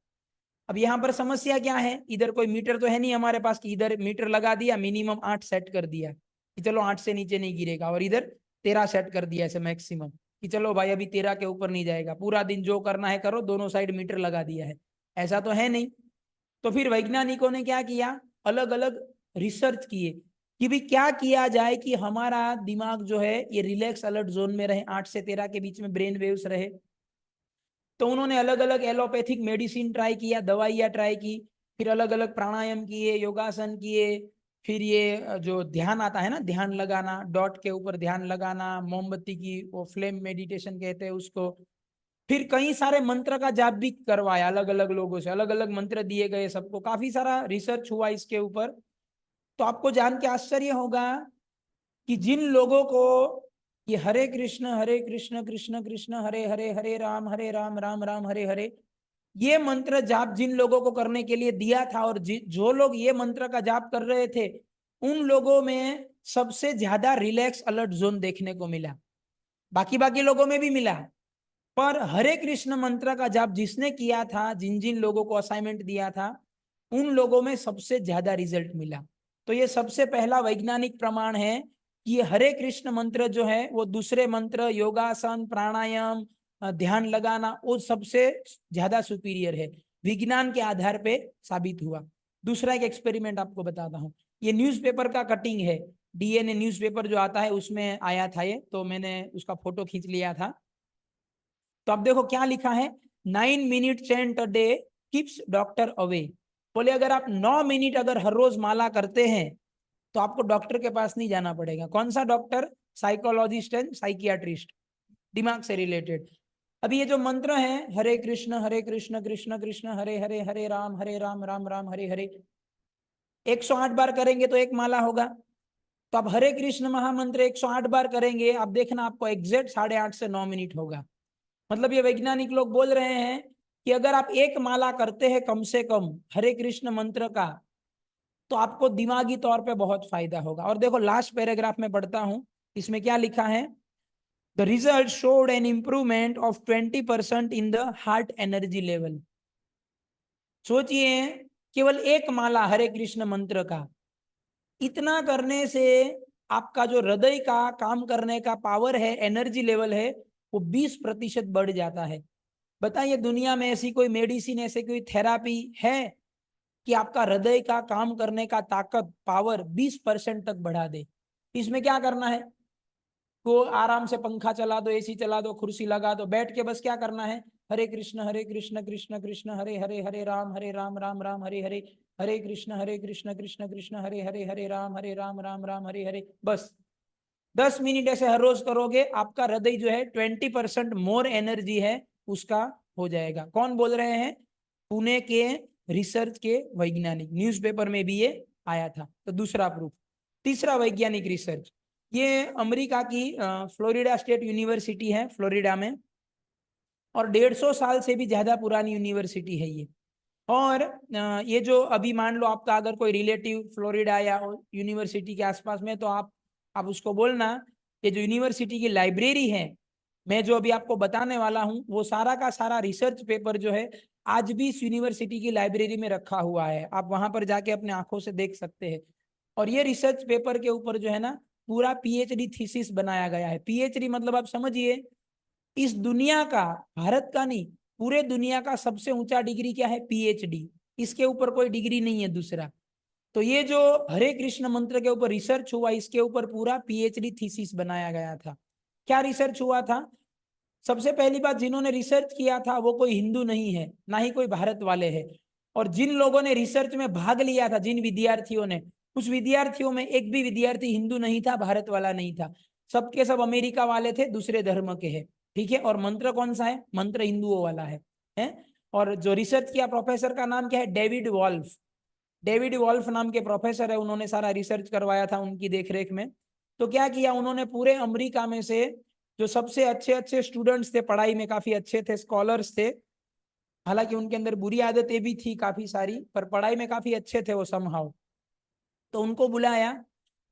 S1: अब यहाँ पर समस्या क्या है, इधर कोई मीटर तो है नहीं हमारे पास कि इधर मीटर लगा दिया, मिनिमम 8 सेट कर दिया कि चलो 8 से नीचे नहीं गिरेगा, और इधर 13 सेट कर दिया ऐसे मैक्सिमम कि चलो भाई अभी 13 के ऊपर नहीं जाएगा, पूरा दिन जो करना है करो, दोनों साइड मीटर लगा दिया है। ऐसा तो है नहीं। तो फिर वैज्ञानिकों ने क्या किया, अलग अलग रिसर्च किए कि भी क्या किया जाए कि हमारा दिमाग जो है ये रिलैक्स अलर्ट जोन में रहे, 8 से 13 के बीच में ब्रेन वेव्स रहे। तो उन्होंने अलग अलग एलोपैथिक मेडिसिन ट्राई किया, दवाइयाँ ट्राई की, फिर अलग अलग प्राणायाम किए, योगासन किए, फिर ये जो ध्यान आता है ना, ध्यान लगाना, डॉट के ऊपर ध्यान लगाना, मोमबत्ती की वो फ्लेम मेडिटेशन कहते हैं उसको, फिर कई सारे मंत्र का जाप भी करवाया अलग अलग लोगों से, अलग अलग मंत्र दिए गए सबको, काफी सारा रिसर्च हुआ इसके ऊपर। तो आपको जान के आश्चर्य होगा कि जिन लोगों को ये हरे कृष्ण कृष्ण कृष्ण हरे हरे, हरे राम राम हरे हरे, ये मंत्र जाप जिन लोगों को करने के लिए दिया था, और जो लोग ये मंत्र का जाप कर रहे थे, उन लोगों में सबसे ज्यादा रिलैक्स अलर्ट जोन देखने को मिला। बाकी बाकी लोगों में भी मिला, पर हरे कृष्ण मंत्र का जाप जिसने किया था, जिन जिन लोगों को असाइनमेंट दिया था, उन लोगों में सबसे ज्यादा रिजल्ट मिला। तो ये सबसे पहला वैज्ञानिक प्रमाण है कि ये हरे कृष्ण मंत्र जो है वो दूसरे मंत्र, योगासन, प्राणायाम, ध्यान लगाना, वो सबसे ज्यादा सुपीरियर है, विज्ञान के आधार पे साबित हुआ। दूसरा एक एक्सपेरिमेंट आपको बताता हूँ, ये न्यूज़पेपर का कटिंग है, डीएनए न्यूज़पेपर जो आता है उसमें आया था ये, तो मैंने उसका फोटो खींच लिया था। तो अब देखो क्या लिखा है, 9 minute chant a day keeps doctor away. बोले अगर आप 9 मिनट अगर हर रोज माला करते हैं तो आपको डॉक्टर के पास नहीं जाना पड़ेगा। कौन सा डॉक्टर? साइकोलॉजिस्ट एंड साइकियाट्रिस्ट, दिमाग से रिलेटेड। अभी ये जो मंत्र है, हरे कृष्ण कृष्ण कृष्ण हरे हरे, हरे राम राम राम हरे हरे, 108 बार करेंगे तो एक माला होगा। तो आप हरे कृष्ण महामंत्र 108 बार करेंगे, आप देखना आपको एग्जैक्ट 8.5 से 9 मिनट होगा। मतलब ये वैज्ञानिक लोग बोल रहे हैं कि अगर आप एक माला करते हैं कम से कम हरे कृष्ण मंत्र का, तो आपको दिमागी तौर पे बहुत फायदा होगा। और देखो लास्ट पैराग्राफ में पढ़ता हूं, इसमें क्या लिखा है, the result showed an improvement of 20% in the heart energy level. सोचिए, केवल एक माला हरे कृष्ण मंत्र का, इतना करने से आपका जो हृदय का काम करने का पावर है, एनर्जी लेवल है, वो 20% बढ़ जाता है। बताइए दुनिया में ऐसी कोई मेडिसिन, ऐसी कोई थेरापी है कि आपका हृदय का काम करने का ताकत, पावर 20% तक बढ़ा दे? इसमें क्या करना है, को आराम से पंखा चला दो, एसी चला दो, कुर्सी लगा दो, बैठ के बस क्या करना है, हरे कृष्ण कृष्ण कृष्ण हरे हरे, हरे राम राम हरे हरे, हरे कृष्ण कृष्ण कृष्ण हरे हरे, हरे राम राम हरे हरे। बस 10 मिनट ऐसे हर रोज करोगे, आपका हृदय जो है 20% मोर एनर्जी है उसका हो जाएगा। कौन बोल रहे हैं? पुणे के रिसर्च के वैज्ञानिक, न्यूज़पेपर में भी ये आया था। तो दूसरा प्रूफ। तीसरा वैज्ञानिक रिसर्च, ये अमेरिका की फ्लोरिडा स्टेट यूनिवर्सिटी है, फ्लोरिडा में, और 150 साल से भी ज्यादा पुरानी यूनिवर्सिटी है ये। और ये जो अभी मान लो आपका अगर कोई रिलेटिव फ्लोरिडा या यूनिवर्सिटी के आसपास में, तो आप उसको बोलना, ये जो यूनिवर्सिटी की लाइब्रेरी है, मैं जो अभी आपको बताने वाला हूँ, वो सारा का सारा रिसर्च पेपर जो है आज भी इस यूनिवर्सिटी की लाइब्रेरी में रखा हुआ है, आप वहां पर जाके अपने आंखों से देख सकते हैं। और ये रिसर्च पेपर के ऊपर जो है ना, पूरा पीएचडी थीसिस बनाया गया है। पीएचडी मतलब आप समझिए, इस दुनिया का, भारत का नहीं, पूरे दुनिया का सबसे ऊंचा डिग्री क्या है? पीएचडी। इसके ऊपर कोई डिग्री नहीं है दूसरा। तो ये जो हरे कृष्ण मंत्र के ऊपर रिसर्च हुआ, इसके ऊपर पूरा पीएचडी थीसिस बनाया गया था। क्या रिसर्च हुआ था? सबसे पहली बात, जिन्होंने रिसर्च किया था वो कोई हिंदू नहीं है, ना ही कोई भारत वाले है। और जिन लोगों ने रिसर्च में भाग लिया था, जिन विद्यार्थियों ने, उस विद्यार्थियों में एक भी विद्यार्थी हिंदू नहीं था, भारत वाला नहीं था, सबके सब अमेरिका वाले थे, दूसरे धर्म के हैं। ठीक है। और मंत्र कौन सा है? मंत्र हिंदुओं वाला है? और जो रिसर्च किया प्रोफेसर का नाम क्या है? David wolf. डेविड वॉल्फ नाम के प्रोफेसर है, उन्होंने सारा रिसर्च करवाया था उनकी देखरेख में। तो क्या किया उन्होंने, पूरे अमेरिका में से जो सबसे अच्छे अच्छे स्टूडेंट्स थे, पढ़ाई में काफी अच्छे थे, स्कॉलर्स थे, हालांकि उनके अंदर बुरी आदतें भी थी काफी सारी, पर पढ़ाई में काफी अच्छे थे वो समहाउ, तो उनको बुलाया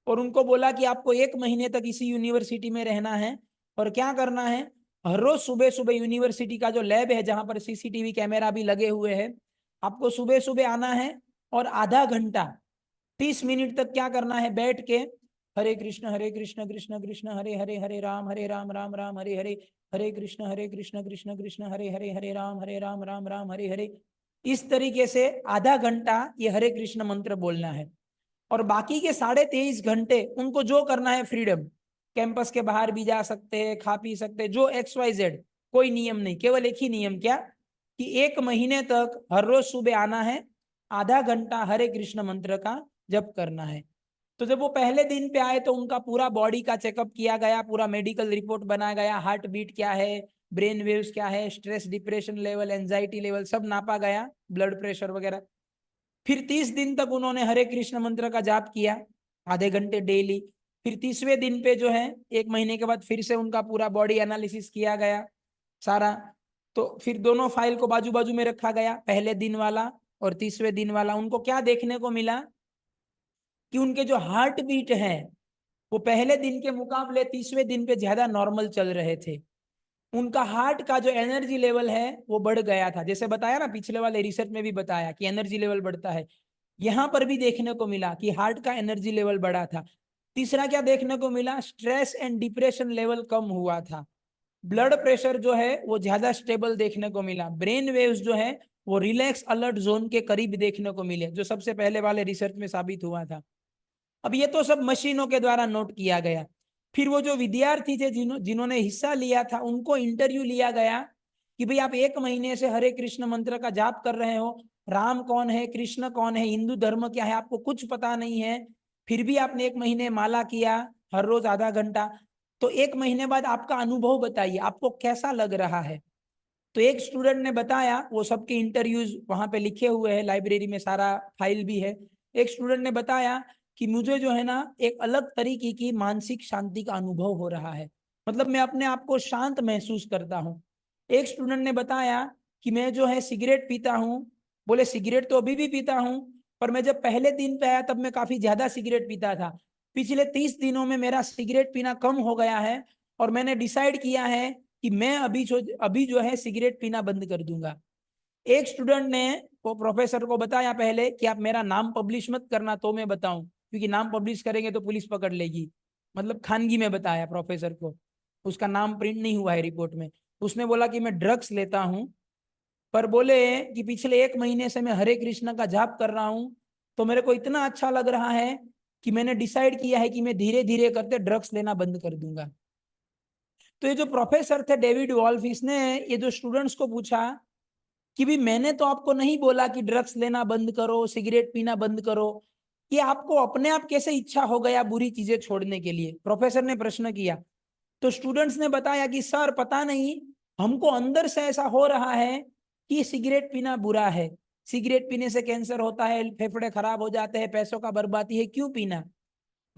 S1: और उनको बोला कि आपको 1 महीने तक इसी यूनिवर्सिटी में रहना है, और क्या करना है, हर रोज सुबह सुबह यूनिवर्सिटी का जो लैब है जहां पर सीसीटीवी कैमरा भी लगे हुए हैं, आपको सुबह सुबह आना है और आधा घंटा 30 मिनट तक क्या करना है, बैठ के हरे कृष्ण कृष्ण कृष्ण हरे हरे, हरे राम राम राम हरे हरे, हरे कृष्ण कृष्ण कृष्ण हरे राम राम राम हरे हरे। इस तरीके से आधा घंटा ये हरे कृष्ण मंत्र बोलना है। और बाकी के 23.5 घंटे उनको जो करना है फ्रीडम, कैंपस के बाहर भी जा सकते हैं, खा पी सकते हैं, जो XYZ, कोई नियम नहीं। केवल एक ही नियम, क्या कि 1 महीने तक हर रोज सुबह आना है, आधा घंटा हरे कृष्ण मंत्र का जप करना है। तो जब वो पहले दिन पे आए तो उनका पूरा बॉडी का चेकअप किया गया, पूरा मेडिकल रिपोर्ट बनाया गया, हार्ट बीट क्या है, ब्रेन वेव्स क्या है, stress depression level, anxiety level सब नापा गया, ब्लड प्रेशर वगैरह। फिर 30 दिन तक उन्होंने हरे कृष्ण मंत्र का जाप किया, आधे घंटे डेली। फिर 30वें दिन पे जो है 1 महीने के बाद फिर से उनका पूरा बॉडी एनालिसिस किया गया सारा। तो फिर दोनों फाइल को बाजू बाजू में रखा गया, पहले दिन वाला और 30वें दिन वाला। उनको क्या देखने को मिला कि उनके जो हार्ट बीट है वो पहले दिन के मुकाबले 30वें दिन पे ज्यादा नॉर्मल चल रहे थे। उनका हार्ट का जो एनर्जी लेवल है वो बढ़ गया था, जैसे बताया ना पिछले वाले रिसर्च में भी बताया कि एनर्जी लेवल बढ़ता है, यहां पर भी देखने को मिला कि हार्ट का एनर्जी लेवल बढ़ा था। तीसरा क्या देखने को मिला, स्ट्रेस एंड डिप्रेशन लेवल कम हुआ था। ब्लड प्रेशर जो है वो ज्यादा स्टेबल देखने को मिला। ब्रेन वेव्स जो है वो रिलैक्स अलर्ट जोन के करीब देखने को मिले, जो सबसे पहले वाले रिसर्च में साबित हुआ था। अब ये तो सब मशीनों के द्वारा नोट किया गया। फिर वो जो विद्यार्थी थे जिन्होंने हिस्सा लिया था उनको इंटरव्यू लिया गया कि भाई आप 1 महीने से हरे कृष्ण मंत्र का जाप कर रहे हो, राम कौन है, कृष्ण कौन है, हिंदू धर्म क्या है, आपको कुछ पता नहीं है, फिर भी आपने 1 महीने माला किया हर रोज आधा घंटा। तो 1 महीने बाद आपका अनुभव बताइए, आपको कैसा लग रहा है। तो एक स्टूडेंट ने बताया, वो सबके इंटरव्यूज वहां पे लिखे हुए हैं, लाइब्रेरी में सारा फाइल भी है। एक स्टूडेंट ने बताया कि मुझे जो है ना एक अलग तरीके की मानसिक शांति का अनुभव हो रहा है, मतलब मैं अपने आप को शांत महसूस करता हूँ। एक स्टूडेंट ने बताया कि मैं जो है सिगरेट पीता हूँ, बोले सिगरेट तो अभी भी पीता हूँ, पर मैं जब पहले दिन पे आया तब मैं काफी ज्यादा सिगरेट पीता था। पिछले 30 दिनों में मेरा सिगरेट पीना कम हो गया है और मैंने डिसाइड किया है कि मैं अभी जो है सिगरेट पीना बंद कर दूंगा। एक स्टूडेंट ने वो प्रोफेसर को बताया पहले कि आप मेरा नाम पब्लिश मत करना तो मैं बताऊं, क्योंकि नाम पब्लिश करेंगे तो पुलिस पकड़ लेगी। मतलब खानगी में बताया प्रोफेसर को, उसका नाम प्रिंट नहीं हुआ है रिपोर्ट में। उसने बोला कि मैं ड्रग्स लेता हूं, पर बोले कि पिछले 1 महीने से मैं हरे कृष्ण का जाप कर रहा हूं, तो मेरे को इतना अच्छा लग रहा है कि मैंने डिसाइड किया है कि मैं धीरे धीरे करते ड्रग्स लेना बंद कर दूंगा। तो ये जो प्रोफेसर थे डेविड वॉल्फ, इसने ये जो स्टूडेंट्स को पूछा कि भी मैंने तो आपको नहीं बोला कि ड्रग्स लेना बंद करो, सिगरेट पीना बंद करो, कि आपको अपने आप कैसे इच्छा हो गया बुरी चीजें छोड़ने के लिए, प्रोफेसर ने प्रश्न किया। तो स्टूडेंट्स ने बताया कि सर पता नहीं, हमको अंदर से ऐसा हो रहा है कि सिगरेट पीना बुरा है, सिगरेट पीने से कैंसर होता है, फेफड़े खराब हो जाते हैं, पैसों का बर्बादी है, क्यों पीना।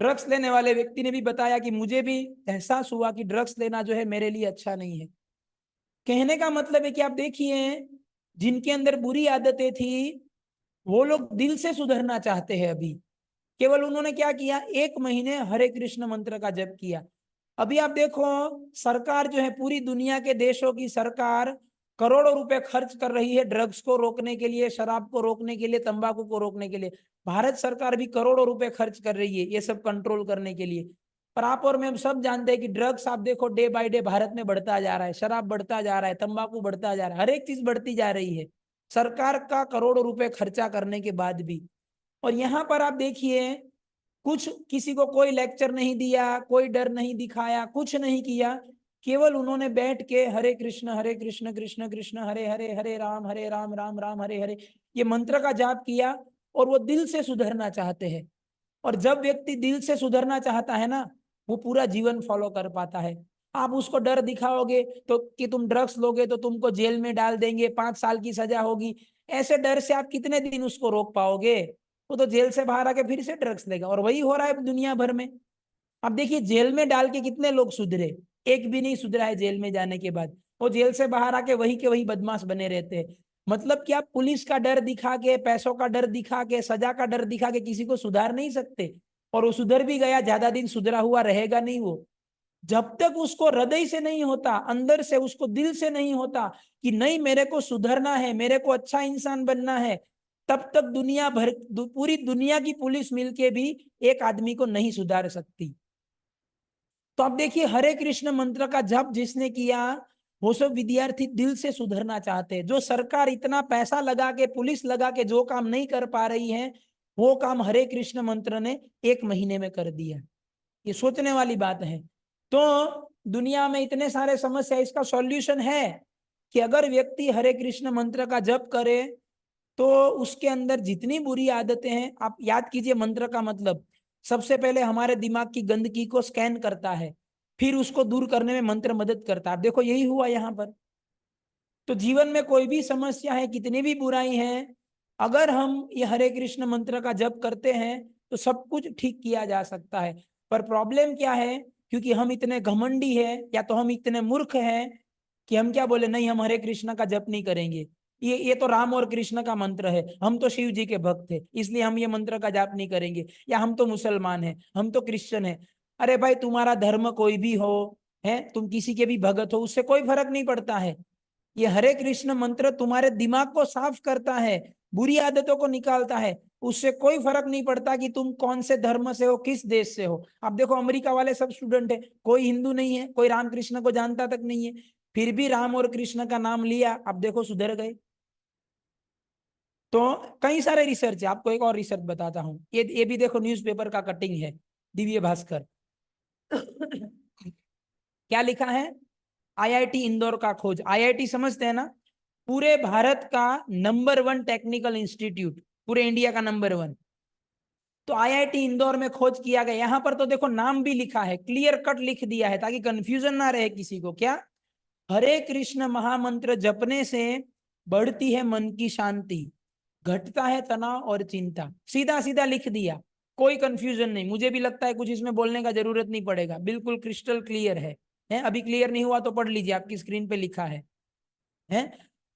S1: ड्रग्स लेने वाले व्यक्ति ने भी बताया कि मुझे भी एहसास हुआ कि ड्रग्स लेना जो है मेरे लिए अच्छा नहीं है। कहने का मतलब है कि आप देखिए, जिनके अंदर बुरी आदतें थी वो लोग दिल से सुधरना चाहते हैं अभी। केवल उन्होंने क्या किया, 1 महीने हरे कृष्ण मंत्र का जप किया। अभी आप देखो, सरकार जो है पूरी दुनिया के देशों की सरकार करोड़ों रुपए खर्च कर रही है ड्रग्स को रोकने के लिए, शराब को रोकने के लिए, तंबाकू को रोकने के लिए। भारत सरकार भी करोड़ों रुपए खर्च कर रही है ये सब कंट्रोल करने के लिए। पर आप और मैं सब जानते हैं कि ड्रग्स आप देखो डे बाय डे भारत में बढ़ता जा रहा है, शराब बढ़ता जा रहा है, तंबाकू बढ़ता जा रहा है, हर एक चीज बढ़ती जा रही है सरकार का करोड़ों रुपए खर्चा करने के बाद भी। और यहाँ पर आप देखिए, कुछ किसी को कोई लेक्चर नहीं दिया, कोई डर नहीं दिखाया, कुछ नहीं किया, केवल उन्होंने बैठ के हरे कृष्ण कृष्ण कृष्ण हरे हरे, हरे राम राम राम हरे हरे, ये मंत्र का जाप किया। और वो दिल से सुधरना चाहते हैं। और जब व्यक्ति दिल से सुधरना चाहता है ना, वो पूरा जीवन फॉलो कर पाता है। आप उसको डर दिखाओगे तो कि तुम ड्रग्स लोगे तो तुमको जेल में डाल देंगे, 5 साल की सजा होगी, ऐसे डर से आप कितने दिन उसको रोक पाओगे। वो तो जेल से बाहर आके फिर से ड्रग्स लेगा, और वही हो रहा है दुनिया भर में। अब देखिए जेल में डाल के कितने लोग सुधरे, एक भी नहीं सुधरा है जेल में जाने के बाद। वो जेल से बाहर आके वही के वही बदमाश बने रहते हैं। मतलब कि आप पुलिस का डर दिखा के, पैसों का डर दिखा के, सजा का डर दिखा के किसी को सुधार नहीं सकते। और वो सुधर भी गया, ज्यादा दिन सुधरा हुआ रहेगा नहीं वो। जब तक उसको हृदय से नहीं होता, अंदर से उसको दिल से नहीं होता कि नहीं मेरे को सुधरना है, मेरे को अच्छा इंसान बनना है, तब तक दुनिया भर पूरी दुनिया की पुलिस मिलके भी एक आदमी को नहीं सुधार सकती। तो अब देखिए हरे कृष्ण मंत्र का जप जिसने किया वो सब विद्यार्थी दिल से सुधरना चाहते हैं। जो सरकार इतना पैसा लगा के, पुलिस लगा के जो काम नहीं कर पा रही है, वो काम हरे कृष्ण मंत्र ने 1 महीने में कर दिया। ये सोचने वाली बात है। तो दुनिया में इतने सारे समस्या, इसका सॉल्यूशन है कि अगर व्यक्ति हरे कृष्ण मंत्र का जप करे तो उसके अंदर जितनी बुरी आदतें हैं, आप याद कीजिए मंत्र का मतलब सबसे पहले हमारे दिमाग की गंदगी को स्कैन करता है, फिर उसको दूर करने में मंत्र मदद करता है। आप देखो यही हुआ यहाँ पर। तो जीवन में कोई भी समस्या है, कितनी भी बुराई है, अगर हम ये हरे कृष्ण मंत्र का जप करते हैं तो सब कुछ ठीक किया जा सकता है। पर प्रॉब्लम क्या है, क्योंकि हम इतने घमंडी है या तो हम इतने मूर्ख हैं कि हम क्या बोले, नहीं हम हरे कृष्ण का जप नहीं करेंगे, ये तो राम और कृष्ण का मंत्र है, हम तो शिव जी के भक्त हैं इसलिए हम ये मंत्र का जाप नहीं करेंगे, या हम तो मुसलमान हैं, हम तो क्रिश्चियन हैं। अरे भाई तुम्हारा धर्म कोई भी हो, है तुम किसी के भी भगत हो, उससे कोई फर्क नहीं पड़ता है। ये हरे कृष्ण मंत्र तुम्हारे दिमाग को साफ करता है, बुरी आदतों को निकालता है। उससे कोई फर्क नहीं पड़ता कि तुम कौन से धर्म से हो, किस देश से हो। अब देखो अमेरिका वाले सब स्टूडेंट है, कोई हिंदू नहीं है, कोई राम कृष्ण को जानता तक नहीं है, फिर भी राम और कृष्ण का नाम लिया, अब देखो सुधर गए। तो कई सारे रिसर्च है, आपको एक और रिसर्च बताता हूं, ये भी देखो न्यूज़पेपर का कटिंग है, दिव्य भास्कर। क्या लिखा है, आईआईटी इंदौर का खोज। आईआईटी समझते हैं ना, पूरे भारत का नंबर 1 टेक्निकल इंस्टीट्यूट, पूरे इंडिया का नंबर 1। तो आईआईटी इंदौर में खोज किया गया। यहां पर तो देखो नाम भी लिखा है, क्लियर कट लिख दिया है ताकि कंफ्यूजन ना रहे किसी को। क्या, हरे कृष्ण महामंत्र जपने से बढ़ती है मन की शांति, घटता है तनाव और चिंता। सीधा सीधा लिख दिया, कोई कंफ्यूजन नहीं। मुझे भी लगता है कुछ इसमें बोलने का जरूरत नहीं पड़ेगा, बिल्कुल क्रिस्टल क्लियर है। अभी क्लियर नहीं हुआ तो पढ़ लीजिए, आपकी स्क्रीन पे लिखा है।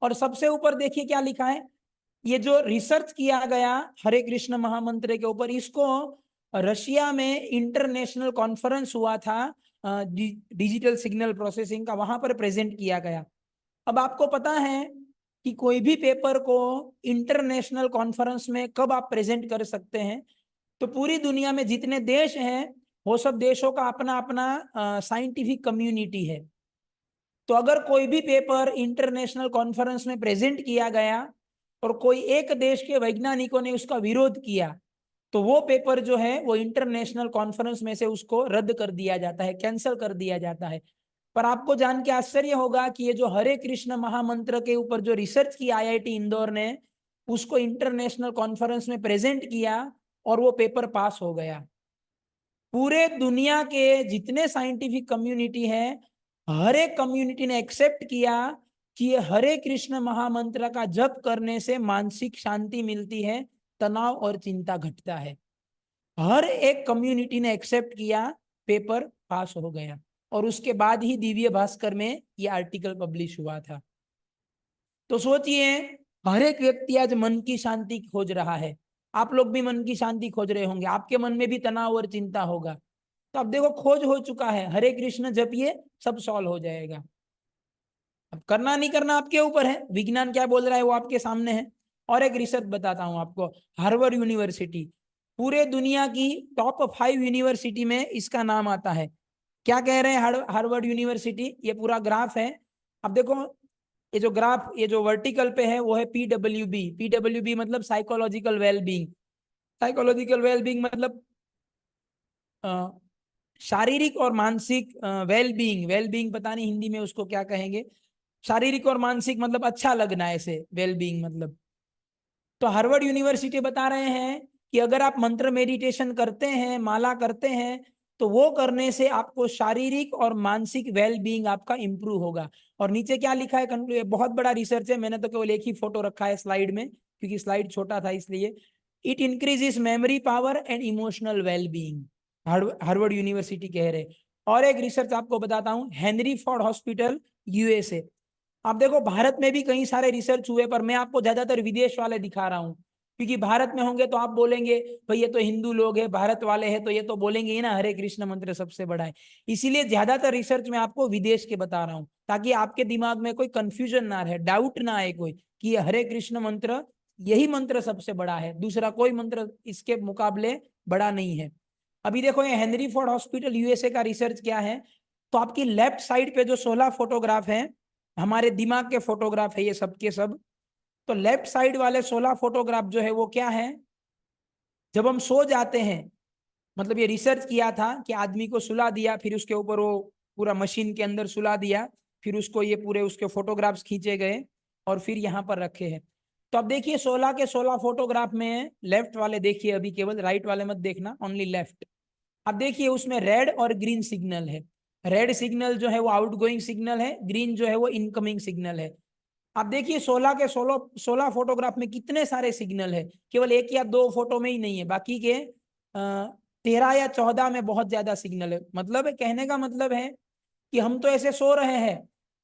S1: और सबसे ऊपर देखिए क्या लिखा है, ये जो रिसर्च किया गया हरे कृष्ण महामंत्र के ऊपर, इसको रशिया में इंटरनेशनल कॉन्फ्रेंस हुआ था डिजिटल सिग्नल प्रोसेसिंग का, वहां पर प्रेजेंट किया गया। अब आपको पता है कि कोई भी पेपर को इंटरनेशनल कॉन्फ्रेंस में कब आप प्रेजेंट कर सकते हैं, तो पूरी दुनिया में जितने देश हैं वो सब देशों का अपना अपना साइंटिफिक कम्युनिटी है। तो अगर कोई भी पेपर इंटरनेशनल कॉन्फ्रेंस में प्रेजेंट किया गया और कोई एक देश के वैज्ञानिकों ने उसका विरोध किया, तो वो पेपर जो है वो इंटरनेशनल कॉन्फ्रेंस में से उसको रद्द कर दिया जाता है, कैंसिल कर दिया जाता है। पर आपको जान के आश्चर्य होगा कि ये जो हरे कृष्ण महामंत्र के ऊपर जो रिसर्च की आईआईटी इंदौर ने, उसको इंटरनेशनल कॉन्फ्रेंस में प्रेजेंट किया और वो पेपर पास हो गया। पूरे दुनिया के जितने साइंटिफिक कम्युनिटी है, हर एक कम्युनिटी ने एक्सेप्ट किया कि ये हरे कृष्ण महामंत्र का जप करने से मानसिक शांति मिलती है, तनाव और चिंता घटता है। हर एक कम्युनिटी ने एक्सेप्ट किया, पेपर पास हो गया। और उसके बाद ही दिव्य भास्कर में ये आर्टिकल पब्लिश हुआ था। तो सोचिए, हर एक व्यक्ति आज मन की शांति खोज रहा है। आप लोग भी मन की शांति खोज रहे होंगे, आपके मन में भी तनाव और चिंता होगा। तो अब देखो खोज हो चुका है, हरे कृष्ण जपिए, सब सॉल्व हो जाएगा। अब करना नहीं करना आपके ऊपर है, विज्ञान क्या बोल रहा है वो आपके सामने है। और एक रिसर्च बताता हूं आपको, हार्वर्ड यूनिवर्सिटी, पूरे दुनिया की टॉप 5 यूनिवर्सिटी में इसका नाम आता है। क्या कह रहे हैं हार्वर्ड यूनिवर्सिटी, ये पूरा ग्राफ है। अब देखो ये जो ग्राफ, ये जो वर्टिकल पे है वो है पीडब्ल्यूबी। पीडब्ल्यूबी मतलब साइकोलॉजिकल वेलबींग। साइकोलॉजिकल वेलबींग मतलब शारीरिक और मानसिक वेलबींग। वेलबींग पता नहीं हिंदी में उसको क्या कहेंगे, शारीरिक और मानसिक मतलब अच्छा लगना, ऐसे वेलबींग मतलब। तो हार्वर्ड यूनिवर्सिटी बता रहे हैं कि अगर आप मंत्र मेडिटेशन करते हैं, माला करते हैं, तो वो करने से आपको शारीरिक और मानसिक वेलबींग आपका इंप्रूव होगा। और नीचे क्या लिखा है, कंक्लूड, बहुत बड़ा रिसर्च है, मैंने तो केवल एक ही फोटो रखा है स्लाइड में क्योंकि स्लाइड छोटा था इसलिए। It increases memory power and emotional wellbeing, Harvard university कह रहे। और एक रिसर्च आपको बताता हूं, हेनरी फोर्ड हॉस्पिटल, यूएसए। आप देखो भारत में भी कई सारे रिसर्च हुए, पर मैं आपको ज्यादातर विदेश वाले दिखा रहा हूं क्योंकि भारत में होंगे तो आप बोलेंगे भाई ये तो हिंदू लोग हैं, भारत वाले हैं, तो ये तो बोलेंगे ही ना हरे कृष्ण मंत्र सबसे बड़ा है। इसीलिए ज्यादातर रिसर्च में आपको विदेश के बता रहा हूं, ताकि आपके दिमाग में कोई कंफ्यूजन ना रहे, डाउट ना आए कोई कि हरे कृष्ण मंत्र यही मंत्र सबसे बड़ा है, दूसरा कोई मंत्र इसके मुकाबले बड़ा नहीं है। अभी देखो ये हेनरी फोर्ड हॉस्पिटल यूएसए का रिसर्च क्या है, तो आपकी लेफ्ट साइड पे जो 16 फोटोग्राफ है हमारे दिमाग के फोटोग्राफ है ये सब के सब। तो लेफ्ट साइड वाले 16 फोटोग्राफ जो है वो क्या है, जब हम सो जाते हैं, मतलब ये रिसर्च किया था कि आदमी को सुला दिया, फिर उसके ऊपर वो पूरा मशीन के अंदर सुला दिया, फिर उसको ये पूरे उसके फोटोग्राफ्स खींचे गए और फिर यहाँ पर रखे हैं। तो अब देखिए 16 के 16 फोटोग्राफ में लेफ्ट वाले देखिए, अभी केवल राइट वाले मत देखना, ओनली लेफ्ट। अब देखिए उसमें रेड और ग्रीन सिग्नल है। रेड सिग्नल जो है वो आउटगोइंग सिग्नल है, ग्रीन जो है वो इनकमिंग सिग्नल है। आप देखिए 16 के 16 फोटोग्राफ में कितने सारे सिग्नल है, केवल एक या दो फोटो में ही नहीं है, बाकी के 13 या 14 में बहुत ज्यादा सिग्नल है। मतलब कहने का मतलब है कि हम तो ऐसे सो रहे हैं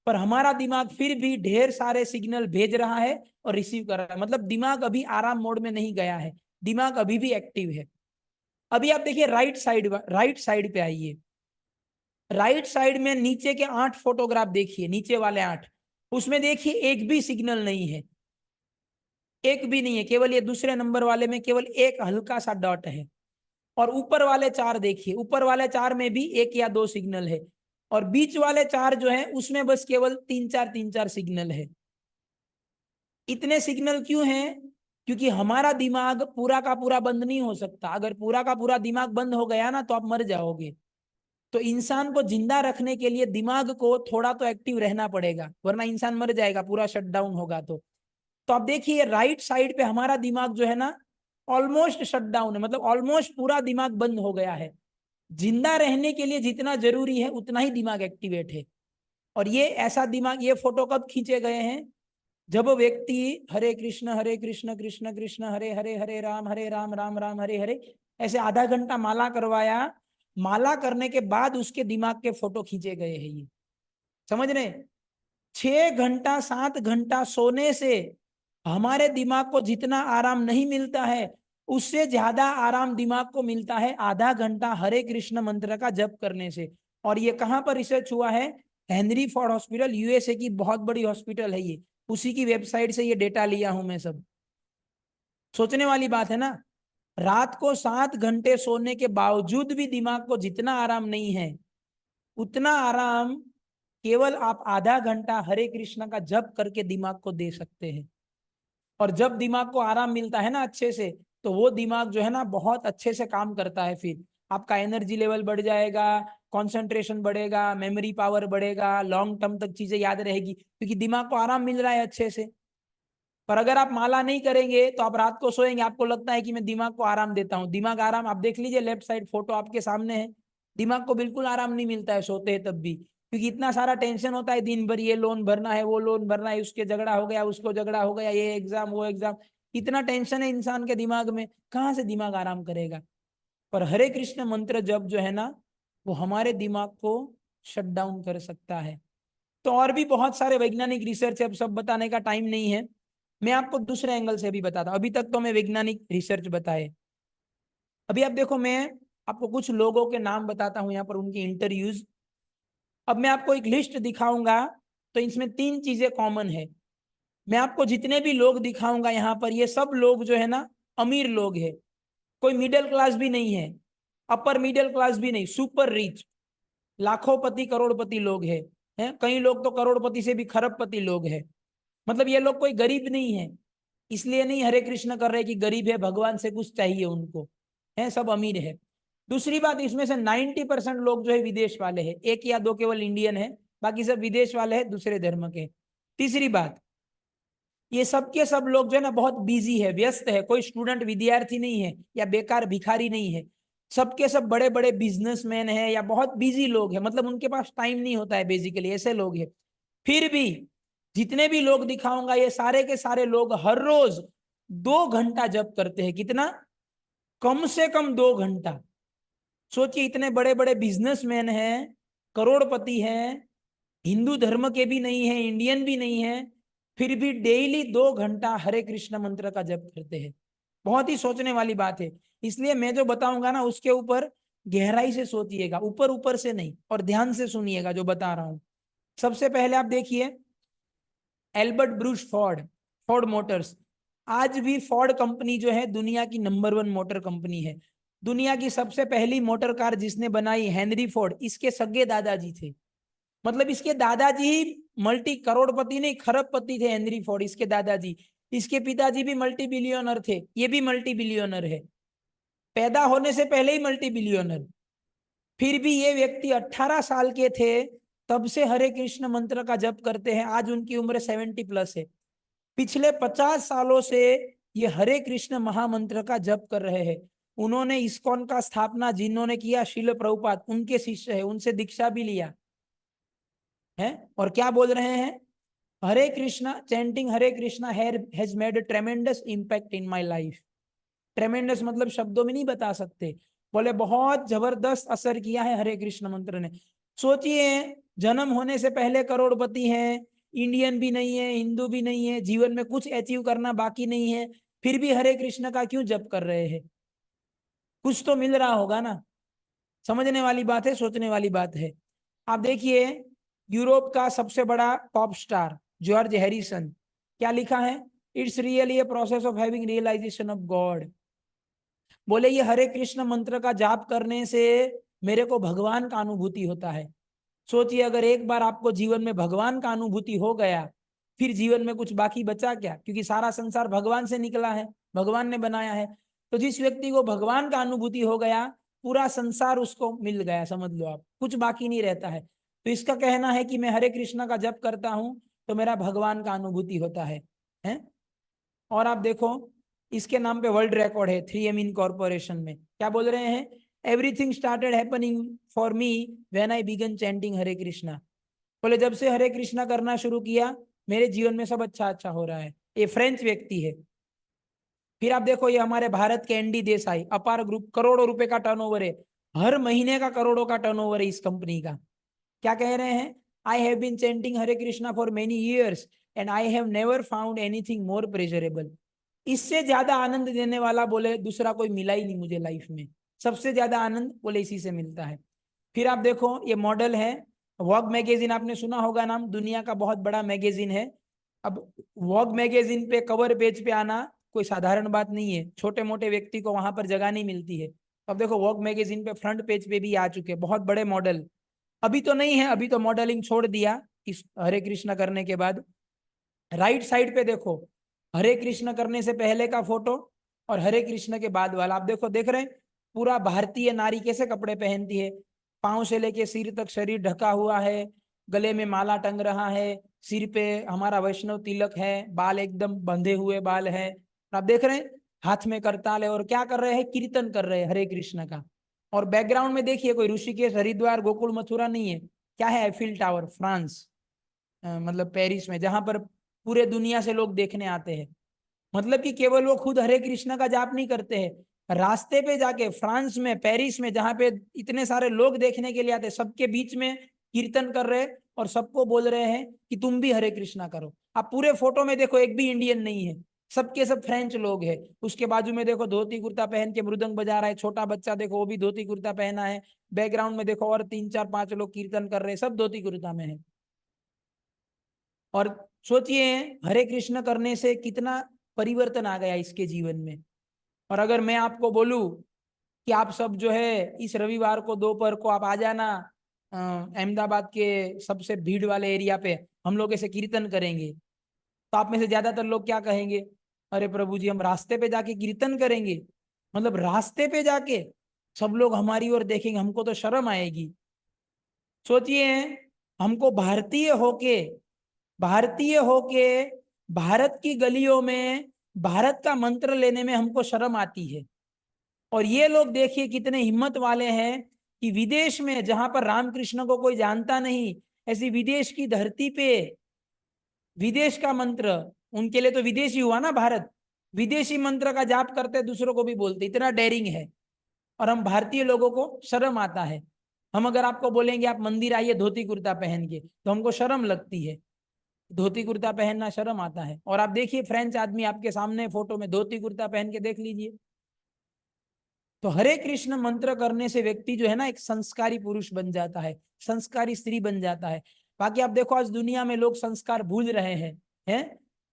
S1: पर हमारा दिमाग फिर भी ढेर सारे सिग्नल भेज रहा है और रिसीव कर रहा है, मतलब दिमाग अभी आराम मोड में नहीं गया है, दिमाग अभी भी एक्टिव है। अभी आप देखिए राइट साइड पे आइए। राइट साइड में नीचे के 8 फोटोग्राफ देखिए, नीचे वाले 8, उसमें देखिए एक भी सिग्नल नहीं है, एक भी नहीं है, केवल ये दूसरे नंबर वाले में केवल एक हल्का सा डॉट है। और ऊपर वाले 4 देखिए, ऊपर वाले 4 में भी एक या दो सिग्नल है, और बीच वाले 4 जो है उसमें बस केवल 3-4 सिग्नल है। इतने सिग्नल क्यों हैं? क्योंकि हमारा दिमाग पूरा का पूरा बंद नहीं हो सकता, अगर पूरा का पूरा दिमाग बंद हो गया ना तो आप मर जाओगे। तो इंसान को जिंदा रखने के लिए दिमाग को थोड़ा तो एक्टिव रहना पड़ेगा, वरना इंसान मर जाएगा, पूरा शट डाउन होगा। तो आप देखिए राइट साइड पे हमारा दिमाग जो है ना ऑलमोस्ट शट डाउन है, मतलब ऑलमोस्ट पूरा दिमाग बंद हो गया है। जिंदा रहने के लिए जितना जरूरी है उतना ही दिमाग एक्टिवेट है। और ये ऐसा दिमाग, ये फोटो कब खींचे गए हैं? जब व्यक्ति हरे कृष्ण कृष्ण कृष्ण हरे हरे, हरे राम राम राम हरे हरे ऐसे आधा घंटा माला करवाया, माला करने के बाद उसके दिमाग के फोटो खींचे गए हैं ये। समझ रहे? 6 घंटा 7 घंटा सोने से हमारे दिमाग को जितना आराम नहीं मिलता है, उससे ज्यादा आराम दिमाग को मिलता है आधा घंटा हरे कृष्ण मंत्र का जप करने से। और ये कहां पर रिसर्च हुआ है? हेनरी फोर्ड हॉस्पिटल, यूएसए की बहुत बड़ी हॉस्पिटल है ये, उसी की वेबसाइट से ये डेटा लिया हूं मैं सब। सोचने वाली बात है ना। रात को 7 घंटे सोने के बावजूद भी दिमाग को जितना आराम नहीं है, उतना आराम केवल आप आधा घंटा हरे कृष्ण का जप करके दिमाग को दे सकते हैं। और जब दिमाग को आराम मिलता है ना अच्छे से, तो वो दिमाग जो है ना बहुत अच्छे से काम करता है। फिर आपका एनर्जी लेवल बढ़ जाएगा, कंसंट्रेशन बढ़ेगा, मेमोरी पावर बढ़ेगा, लॉन्ग टर्म तक चीजें याद रहेगी, क्योंकि दिमाग को आराम मिल रहा है अच्छे से। पर अगर आप माला नहीं करेंगे तो आप रात को सोएंगे, आपको लगता है कि मैं दिमाग को आराम देता हूँ, दिमाग आराम, आप देख लीजिए लेफ्ट साइड फोटो आपके सामने है, दिमाग को बिल्कुल आराम नहीं मिलता है सोते हैं तब भी, क्योंकि इतना सारा टेंशन होता है दिन भर, ये लोन भरना है, वो लोन भरना है, उसके झगड़ा हो गया, उसको झगड़ा हो गया, ये एग्जाम वो एग्जाम, इतना टेंशन है इंसान के दिमाग में, कहाँ से दिमाग आराम करेगा? पर हरे कृष्ण मंत्र जब जो है ना वो हमारे दिमाग को शट डाउन कर सकता है। तो और भी बहुत सारे वैज्ञानिक रिसर्च है, अब सब बताने का टाइम नहीं है, मैं आपको दूसरे एंगल से भी बताता हूं। अभी तक तो मैं वैज्ञानिक रिसर्च बताए, अभी आप देखो मैं आपको कुछ लोगों के नाम बताता हूं यहाँ पर, उनकी इंटरव्यूज। अब मैं आपको एक लिस्ट दिखाऊंगा, तो इसमें 3 चीजें कॉमन है। मैं आपको जितने भी लोग दिखाऊंगा यहाँ पर, ये सब लोग जो है ना अमीर लोग है, कोई मिडिल क्लास भी नहीं है, अपर मिडिल क्लास भी नहीं, सुपर रिच, लाखों पति करोड़पति लोग हैं, कई लोग तो करोड़पति से भी खरबपति लोग हैं। मतलब ये लोग कोई गरीब नहीं है, इसलिए नहीं हरे कृष्ण कर रहे कि गरीब है भगवान से कुछ चाहिए उनको, है सब अमीर है। दूसरी बात, इसमें से 90% लोग जो है विदेश वाले हैं, एक या दो केवल इंडियन है, बाकी सब विदेश वाले हैं, दूसरे धर्म के। तीसरी बात, ये सब के सब लोग जो है ना बहुत बिजी है, व्यस्त है, कोई स्टूडेंट विद्यार्थी नहीं है या बेकार भिखारी नहीं है, सबके सब बड़े बड़े बिजनेसमैन है या बहुत बिजी लोग हैं, मतलब उनके पास टाइम नहीं होता है बेसिकली, ऐसे लोग हैं। फिर भी जितने भी लोग दिखाऊंगा ये सारे के सारे लोग हर रोज 2 घंटा जप करते हैं। कितना? कम से कम 2 घंटा। सोचिए इतने बड़े बड़े बिजनेसमैन हैं, करोड़पति हैं, हिंदू धर्म के भी नहीं है, इंडियन भी नहीं है, फिर भी डेली 2 घंटा हरे कृष्ण मंत्र का जप करते हैं। बहुत ही सोचने वाली बात है। इसलिए मैं जो बताऊंगा ना उसके ऊपर गहराई से सोचिएगा, ऊपर ऊपर से नहीं, और ध्यान से सुनिएगा जो बता रहा हूं। सबसे पहले आप देखिए Albert Bruce Ford, Ford Motors. आज भी फोर्ड कंपनी जो है दुनिया की नंबर 1 मोटर कंपनी है। दुनिया की सबसे पहली मोटर कार जिसने बनाई हेनरी फोर्ड, इसके सगे दादाजी थे। मतलब इसके दादाजी ही मल्टी करोड़पति नहीं खरबपति थे, हेनरी फोर्ड इसके दादाजी। इसके पिताजी भी मल्टी बिलियनर थे, ये भी मल्टी बिलियनर है, पैदा होने से पहले ही मल्टी बिलियनर। फिर भी ये व्यक्ति 18 साल के थे तब से हरे कृष्ण मंत्र का जप करते हैं, आज उनकी उम्र 70+ है। पिछले 50 सालों से ये हरे कृष्ण महामंत्र का जप कर रहे हैं। उन्होंने इस्कॉन का स्थापना जिन्होंने किया, शिल प्रभुपाद उनके शिष्य है, उनसे दीक्षा भी लिया है। और क्या बोल रहे हैं, Hare Krishna chanting Hare Krishna has made tremendous impact in my life. Tremendous मतलब शब्दों में नहीं बता सकते, बोले बहुत जबरदस्त असर किया है हरे कृष्ण मंत्र ने। सोचिए जन्म होने से पहले करोड़पति हैं, इंडियन भी नहीं है, हिंदू भी नहीं है, जीवन में कुछ अचीव करना बाकी नहीं है, फिर भी हरे कृष्ण का क्यों जप कर रहे हैं? कुछ तो मिल रहा होगा ना। समझने वाली बात है, सोचने वाली बात है। आप देखिए यूरोप का सबसे बड़ा पॉप स्टार जॉर्ज हैरिसन, क्या लिखा है, it's really a process of having realisation of God. बोले ये हरे कृष्ण मंत्र का जाप करने से मेरे को भगवान का अनुभूति होता है। सोचिए अगर एक बार आपको जीवन में भगवान का अनुभूति हो गया, फिर जीवन में कुछ बाकी बचा क्या? क्योंकि सारा संसार भगवान से निकला है, भगवान ने बनाया है। तो जिस व्यक्ति को भगवान का अनुभूति हो गया, पूरा संसार उसको मिल गया, समझ लो आप, कुछ बाकी नहीं रहता है। तो इसका कहना है कि मैं हरे कृष्णा का जप करता हूं तो मेरा भगवान का अनुभूति होता है? और आप देखो इसके नाम पे वर्ल्ड रिकॉर्ड है 3M इनकॉर्पोरेशन में, क्या बोल रहे हैं, everything started happening for me when I began chanting Hare Krishna. बोले जब से हरे कृष्णा करना शुरू किया मेरे जीवन में सब अच्छा अच्छा हो रहा है। ये फ्रेंच व्यक्ति है। फिर आप देखो ये हमारे भारत के एनडी देसाई, अपार ग्रुप, करोड़ों रुपए का टर्नओवर है, हर महीने का करोड़ों का टर्नओवर है इस कंपनी का। क्या कह रहे हैं, I have been chanting Hare Krishna for many years and I have never found anything more pleasurable. इससे ज्यादा आनंद देने वाला बोले दूसरा कोई मिला ही नहीं मुझे लाइफ में, सबसे ज्यादा आनंद बोले इसी से मिलता है। फिर आप देखो ये मॉडल है, वॉग मैगजीन आपने सुना होगा नाम, दुनिया का बहुत बड़ा मैगजीन है। अब वॉग मैगजीन पे कवर पेज पे आना कोई साधारण बात नहीं है, छोटे मोटे व्यक्ति को वहां पर जगह नहीं मिलती है। अब देखो वॉग मैगजीन पे फ्रंट पेज पे भी आ चुके बहुत बड़े मॉडल। अभी तो नहीं है, अभी तो मॉडलिंग छोड़ दिया इस हरे कृष्ण करने के बाद। राइट साइड पे देखो हरे कृष्ण करने से पहले का फोटो और हरे कृष्ण के बाद वाला, आप देखो, देख रहे हैं पूरा भारतीय नारी कैसे कपड़े पहनती है, पांव से लेके सिर तक शरीर ढका हुआ है, गले में माला टंग रहा है, सिर पे हमारा वैष्णव तिलक है, बाल एकदम बंधे हुए बाल है। आप देख रहे हैं हाथ में करताल है और क्या कर रहे हैं, कीर्तन कर रहे हैं हरे कृष्ण का। और बैकग्राउंड में देखिए कोई ऋषिकेश हरिद्वार गोकुल मथुरा नहीं है, क्या है, एफिल टावर, फ्रांस, मतलब पेरिस में, जहां पर पूरे दुनिया से लोग देखने आते हैं। मतलब कि केवल वो खुद हरे कृष्ण का जाप नहीं करते हैं, रास्ते पे जाके फ्रांस में, पेरिस में, जहां पे इतने सारे लोग देखने के लिए आते हैं, सबके बीच में कीर्तन कर रहे हैं और सबको बोल रहे हैं कि तुम भी हरे कृष्णा करो। आप पूरे फोटो में देखो एक भी इंडियन नहीं है, सबके सब फ्रेंच लोग हैं। उसके बाजू में देखो धोती कुर्ता पहन के मृदंग बजा रहा है छोटा बच्चा, देखो वो भी धोती कुर्ता पहना है। बैकग्राउंड में देखो और 3 4 5 लोग कीर्तन कर रहे हैं, सब धोती कुर्ता में है। और सोचिए हरे कृष्ण करने से कितना परिवर्तन आ गया इसके जीवन में। और अगर मैं आपको बोलूं कि आप सब जो है इस रविवार को दोपहर को आप आ जाना अहमदाबाद के सबसे भीड़ वाले एरिया पे, हम लोग ऐसे कीर्तन करेंगे, तो आप में से ज्यादातर लोग क्या कहेंगे, अरे प्रभु जी हम रास्ते पे जाके कीर्तन करेंगे, मतलब रास्ते पे जाके सब लोग हमारी ओर देखेंगे, हमको तो शर्म आएगी। सोचिए हमको भारतीय होके भारत की गलियों में भारत का मंत्र लेने में हमको शर्म आती है। और ये लोग देखिए कितने हिम्मत वाले हैं कि विदेश में जहां पर रामकृष्ण को कोई जानता नहीं, ऐसी विदेश की धरती पे विदेश का मंत्र, उनके लिए तो विदेशी हुआ ना भारत, विदेशी मंत्र का जाप करते दूसरों को भी बोलते, इतना डेयरिंग है। और हम भारतीय लोगों को शर्म आता है। हम अगर आपको बोलेंगे आप मंदिर आइए धोती कुर्ता पहन के, तो हमको शर्म लगती है। धोती कुर्ता पहनना शर्म आता है। और आप देखिए फ्रेंच आदमी आपके सामने फोटो में धोती कुर्ता पहन के देख लीजिए। तो हरे कृष्ण मंत्र करने से व्यक्ति जो है ना एक संस्कारी पुरुष बन जाता है, संस्कारी स्त्री बन जाता है। बाकी आप देखो आज दुनिया में लोग संस्कार भूल रहे हैं।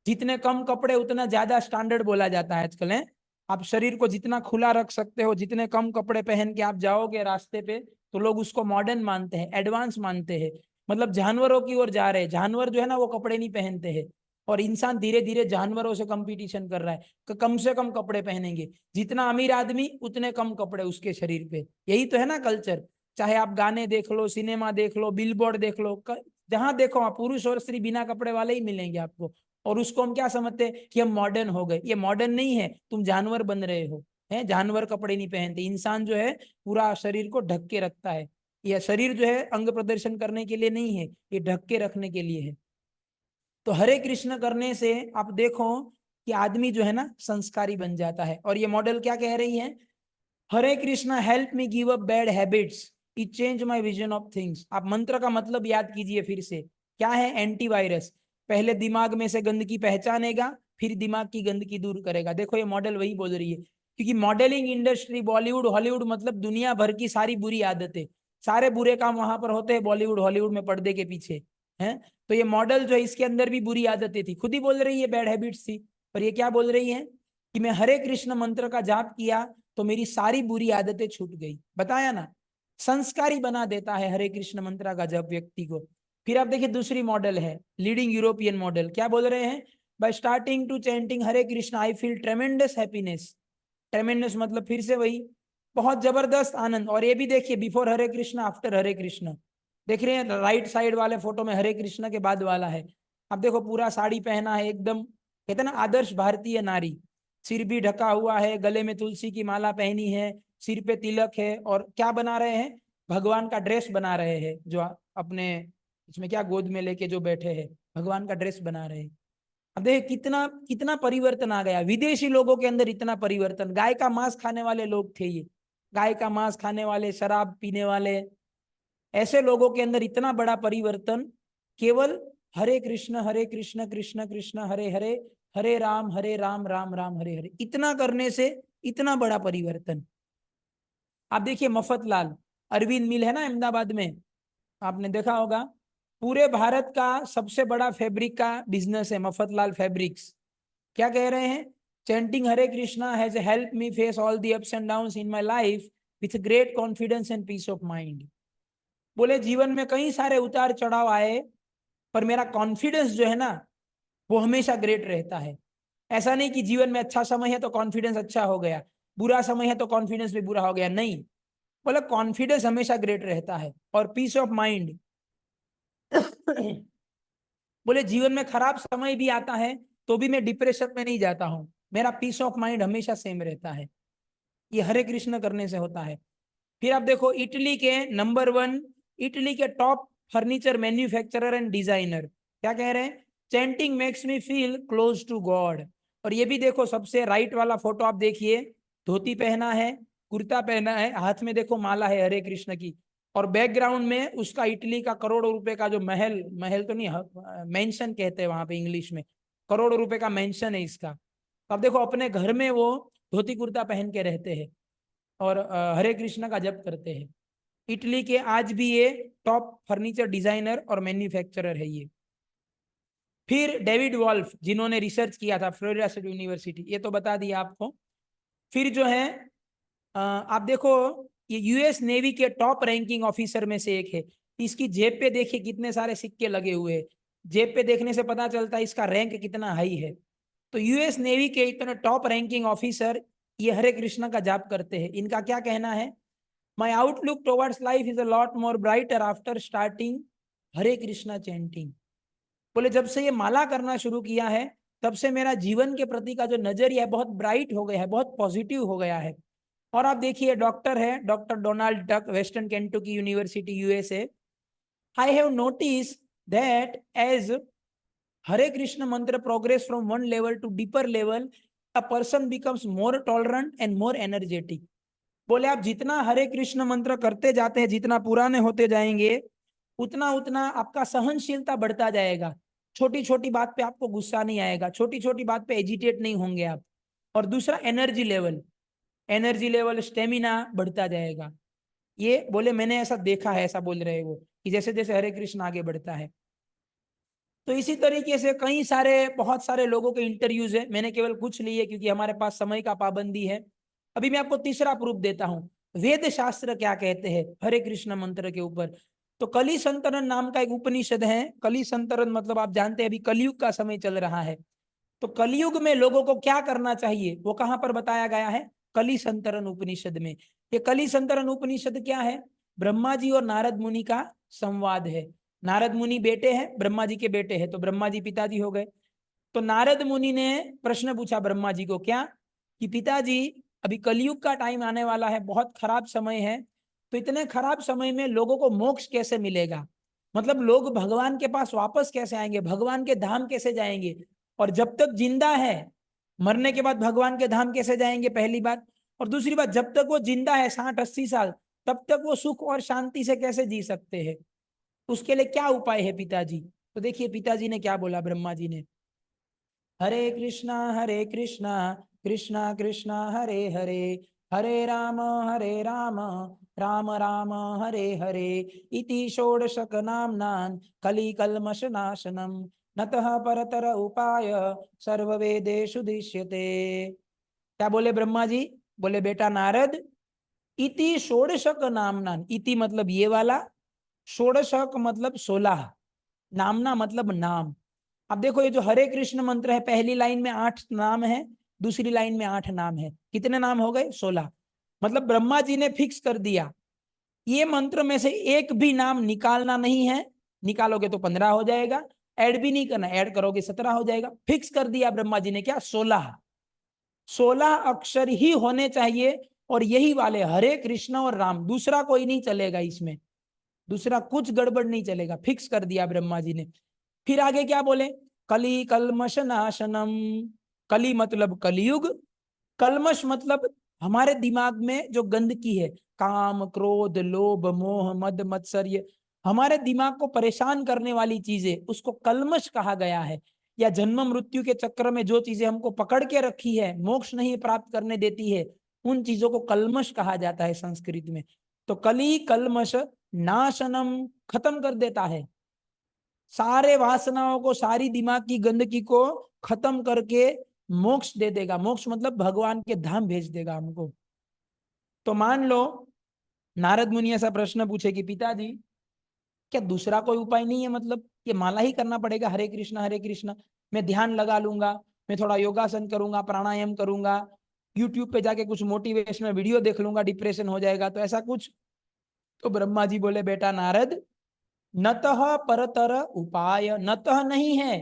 S1: जितने कम कपड़े उतना ज्यादा स्टैंडर्ड बोला जाता है आजकल है। आप शरीर को जितना खुला रख सकते हो, जितने कम कपड़े पहन के आप जाओगे रास्ते पे, तो लोग उसको मॉडर्न मानते हैं, एडवांस मानते हैं। मतलब जानवरों की ओर जा रहे हैं। जानवर जो है ना वो कपड़े नहीं पहनते हैं, और इंसान धीरे धीरे जानवरों से कंपटीशन कर रहा है कि कम से कम कपड़े पहनेंगे। जितना अमीर आदमी उतने कम कपड़े उसके शरीर पे। यही तो है ना कल्चर। चाहे आप गाने देख लो, सिनेमा देख लो, बिलबोर्ड देख लो, जहां देखो आप पुरुष और स्त्री बिना कपड़े वाले ही मिलेंगे आपको। और उसको हम क्या समझते हैं कि हम मॉडर्न हो गए। ये मॉडर्न नहीं है, तुम जानवर बन रहे हो। है जानवर कपड़े नहीं पहनते, इंसान जो है पूरा शरीर को ढक के रखता है। यह शरीर जो है अंग प्रदर्शन करने के लिए नहीं है, ये ढक के रखने के लिए है। तो हरे कृष्ण करने से आप देखो कि आदमी जो है ना संस्कारी बन जाता है। और ये मॉडल क्या कह रही है, Hare Krishna help me give up bad habits, it change my vision of things. आप मंत्र का मतलब याद कीजिए फिर से, क्या है, एंटीवायरस। पहले दिमाग में से गंदगी पहचानेगा, फिर दिमाग की गंदगी दूर करेगा। देखो ये मॉडल वही बोल रही है। क्योंकि मॉडलिंग इंडस्ट्री, बॉलीवुड हॉलीवुड, मतलब दुनिया भर की सारी बुरी आदतें, सारे बुरे काम वहां पर होते हैं बॉलीवुड हॉलीवुड में, पर्दे के पीछे है। तो ये मॉडल जो है इसके अंदर भी बुरी आदतें थी, खुद ही बोल रही है बैड हैबिट्स थी। पर ये क्या बोल रही है कि मैं हरे कृष्ण मंत्र का जाप किया तो मेरी सारी बुरी आदतें छूट गई। बताया ना, संस्कारी बना देता है हरे कृष्ण मंत्र का जप व्यक्ति को। फिर आप देखिए दूसरी मॉडल है लीडिंग यूरोपियन मॉडल। क्या बोल रहे हैं, by starting to chanting Hare Krishna I feel tremendous happiness. Tremendous मतलब फिर से वही, बहुत जबरदस्त आनंद। और ये भी देखिए बिफोर हरे कृष्ण आफ्टर हरे कृष्ण, देख रहे हैं राइट साइड वाले फोटो में हरे कृष्ण के बाद वाला है। अब देखो पूरा साड़ी पहना है एकदम, कहते हैं ना आदर्श भारतीय नारी। सिर भी ढका हुआ है, गले में तुलसी की माला पहनी है, सिर पे तिलक है। और क्या बना रहे हैं, भगवान का ड्रेस बना रहे हैं। जो अपने इसमें क्या गोद में लेके जो बैठे हैं, भगवान का ड्रेस बना रहे हैं। अब देखिए कितना कितना परिवर्तन आ गया विदेशी लोगों के अंदर, इतना परिवर्तन। गाय का मांस खाने वाले लोग थे ये, गाय का मांस खाने वाले, शराब पीने वाले, ऐसे लोगों के अंदर इतना बड़ा परिवर्तन केवल हरे कृष्ण कृष्ण कृष्ण हरे हरे, हरे राम राम राम हरे हरे, इतना करने से इतना बड़ा परिवर्तन। आप देखिए मफतलाल, अरविंद मिल है ना अहमदाबाद में, आपने देखा होगा। पूरे भारत का सबसे बड़ा फैब्रिक का बिजनेस है मफतलाल फैब्रिक्स। क्या कह रहे हैं, chanting Hare Krishna has help me face all the ups and downs in my life with great confidence and peace of mind. बोले जीवन में कई सारे उतार चढ़ाव आए, पर मेरा कॉन्फिडेंस जो है ना वो हमेशा ग्रेट रहता है। ऐसा नहीं कि जीवन में अच्छा समय है तो कॉन्फिडेंस अच्छा हो गया, बुरा समय है तो कॉन्फिडेंस भी बुरा हो गया, नहीं। बोले कॉन्फिडेंस हमेशा ग्रेट रहता है। और पीस ऑफ माइंड, बोले जीवन में खराब समय भी आता है तो भी मैं डिप्रेशन में नहीं जाता हूं, मेरा पीस ऑफ माइंड हमेशा सेम रहता है। ये हरे कृष्ण करने से होता है। फिर आप देखो इटली के नंबर 1, इटली के top furniture manufacturer and designer क्या कह रहे हैं, chanting makes me feel close to God. और ये भी देखो सबसे राइट वाला फोटो आप देखिए, धोती पहना है, कुर्ता पहना है, हाथ में देखो माला है हरे कृष्ण की। और बैकग्राउंड में उसका इटली का करोड़ों रुपए का जो महल, महल तो नहीं मेंशन कहते हैं वहां पे इंग्लिश में, करोड़ों रुपए का मेंशन है इसका। अब देखो अपने घर में वो धोती कुर्ता पहन के रहते हैं और हरे कृष्ण का जप करते हैं। इटली के आज भी ये टॉप फर्नीचर डिजाइनर और मैन्युफैक्चरर है ये। फिर डेविड वॉल्फ जिन्होंने रिसर्च किया था फ्लोरिडा स्टेट यूनिवर्सिटी, ये तो बता दिया आपको। फिर जो है आप देखो ये यूएस नेवी के टॉप रैंकिंग ऑफिसर में से एक है। इसकी जेब पे देखिए कितने सारे सिक्के लगे हुए हैं, जेब पे देखने से पता चलता है इसका रैंक कितना हाई है। तो यूएस नेवी के इतने टॉप रैंकिंग ऑफिसर ये हरे कृष्ण का जाप करते हैं। इनका क्या कहना है, my outlook towards life is a lot more brighter after starting Hare Krishna chanting. बोले जब से ये माला करना शुरू किया है तब से मेरा जीवन के प्रति का जो नजरिया है बहुत ब्राइट हो गया है, बहुत पॉजिटिव हो गया है। और आप देखिए डॉक्टर है, doctor Donald Duck, Western Kentucky University USA, I have notice that as Hare Krishna mantra progress from one level to deeper level a person becomes more tolerant and more energetic. बोले आप जितना हरे कृष्ण मंत्र करते जाते हैं, जितना पुराने होते जाएंगे, उतना उतना आपका सहनशीलता बढ़ता जाएगा, छोटी छोटी बात पे आपको गुस्सा नहीं आएगा, छोटी छोटी बात पे एजिटेट नहीं होंगे आप। और दूसरा एनर्जी लेवल स्टेमिना बढ़ता जाएगा। ये बोले मैंने ऐसा देखा है, ऐसा बोल रहे वो, कि जैसे जैसे हरे कृष्ण आगे बढ़ता है। तो इसी तरीके से कई सारे बहुत सारे लोगों के इंटरव्यूज है, मैंने केवल कुछ लिए क्योंकि हमारे पास समय का पाबंदी है। अभी मैं आपको तीसरा प्रूफ देता हूं, वेद शास्त्र क्या कहते हैं हरे कृष्ण मंत्र के ऊपर। तो कली संतरण नाम का एक उपनिषद है। कली संतरण मतलब आप जानते हैं अभी कलयुग का समय चल रहा है, तो कलयुग में लोगों को क्या करना चाहिए वो कहां पर बताया गया है, कली संतरण उपनिषद में। ये कली संतरण उपनिषद क्या है, ब्रह्मा जी और नारद मुनि का संवाद है। नारद मुनि बेटे हैं, ब्रह्मा जी के बेटे हैं, तो ब्रह्मा जी पिताजी हो गए। तो नारद मुनि ने प्रश्न पूछा ब्रह्मा जी को, क्या कि पिताजी अभी कलयुग का टाइम आने वाला है, बहुत खराब समय है, तो इतने खराब समय में लोगों को मोक्ष कैसे मिलेगा, मतलब लोग भगवान के पास वापस कैसे आएंगे, भगवान के धाम कैसे जाएंगे। और जब तक जिंदा है, मरने के बाद भगवान के धाम कैसे जाएंगे, पहली बात। और दूसरी बात, जब तक वो जिंदा है 60-80 साल, तब तक वो सुख और शांति से कैसे जी सकते हैं, उसके लिए क्या उपाय है पिताजी। तो देखिए पिताजी ने क्या बोला ब्रह्मा जी ने, हरे कृष्णा कृष्णा कृष्णा हरे हरे, हरे राम राम राम हरे हरे, इति षोडशक नाम्नान् कलिकल्मष नाशनम, नतः परतर उपाय सर्ववेदेषु दृश्यते। क्या बोले ब्रह्मा जी, बोले बेटा नारद, इति षोडशक नाम्नान्, इति मतलब ये वाला, षोडशक मतलब 16, नामना मतलब नाम। अब देखो ये जो हरे कृष्ण मंत्र है, पहली लाइन में 8 नाम है, दूसरी लाइन में 8 नाम है, कितने नाम हो गए 16। मतलब ब्रह्मा जी ने फिक्स कर दिया, ये मंत्र में से एक भी नाम निकालना नहीं है, निकालोगे तो 15 हो जाएगा, ऐड भी नहीं करना, ऐड करोगे 17 हो जाएगा। फिक्स कर दिया ब्रह्मा जी ने, क्या 16 अक्षर ही होने चाहिए, और यही वाले हरे कृष्ण और राम, दूसरा कोई नहीं चलेगा इसमें, दूसरा कुछ गड़बड़ नहीं चलेगा, फिक्स कर दिया ब्रह्मा जी ने। फिर आगे क्या बोले, कली कलमश नाशनम, कली मतलब कलयुग, कलमश मतलब हमारे दिमाग में जो गंदगी है, काम क्रोध लोभ मोह मद मत्सर्य, हमारे दिमाग को परेशान करने वाली चीजें, उसको कलमश कहा गया है। या जन्म मृत्यु के चक्र में जो चीजें हमको पकड़ के रखी है, मोक्ष नहीं प्राप्त करने देती है, उन चीजों को कलमश कहा जाता है संस्कृत में। तो कली कलमश नाशनम, खत्म कर देता है सारे वासनाओं को, सारी दिमाग की गंदगी को खत्म करके मोक्ष दे देगा। मोक्ष मतलब भगवान के धाम भेज देगा हमको। तो मान लो नारद मुनि ऐसा प्रश्न पूछे कि पिताजी क्या दूसरा कोई उपाय नहीं है, मतलब ये माला ही करना पड़ेगा हरे कृष्णा, मैं ध्यान लगा लूंगा, मैं थोड़ा योगासन करूंगा, प्राणायाम करूंगा, यूट्यूब पे जाके कुछ मोटिवेशनल वीडियो देख लूंगा, डिप्रेशन हो जाएगा, तो ऐसा कुछ। तो ब्रह्मा जी बोले बेटा नारद, नतः परतर उपाय, नतः नहीं है,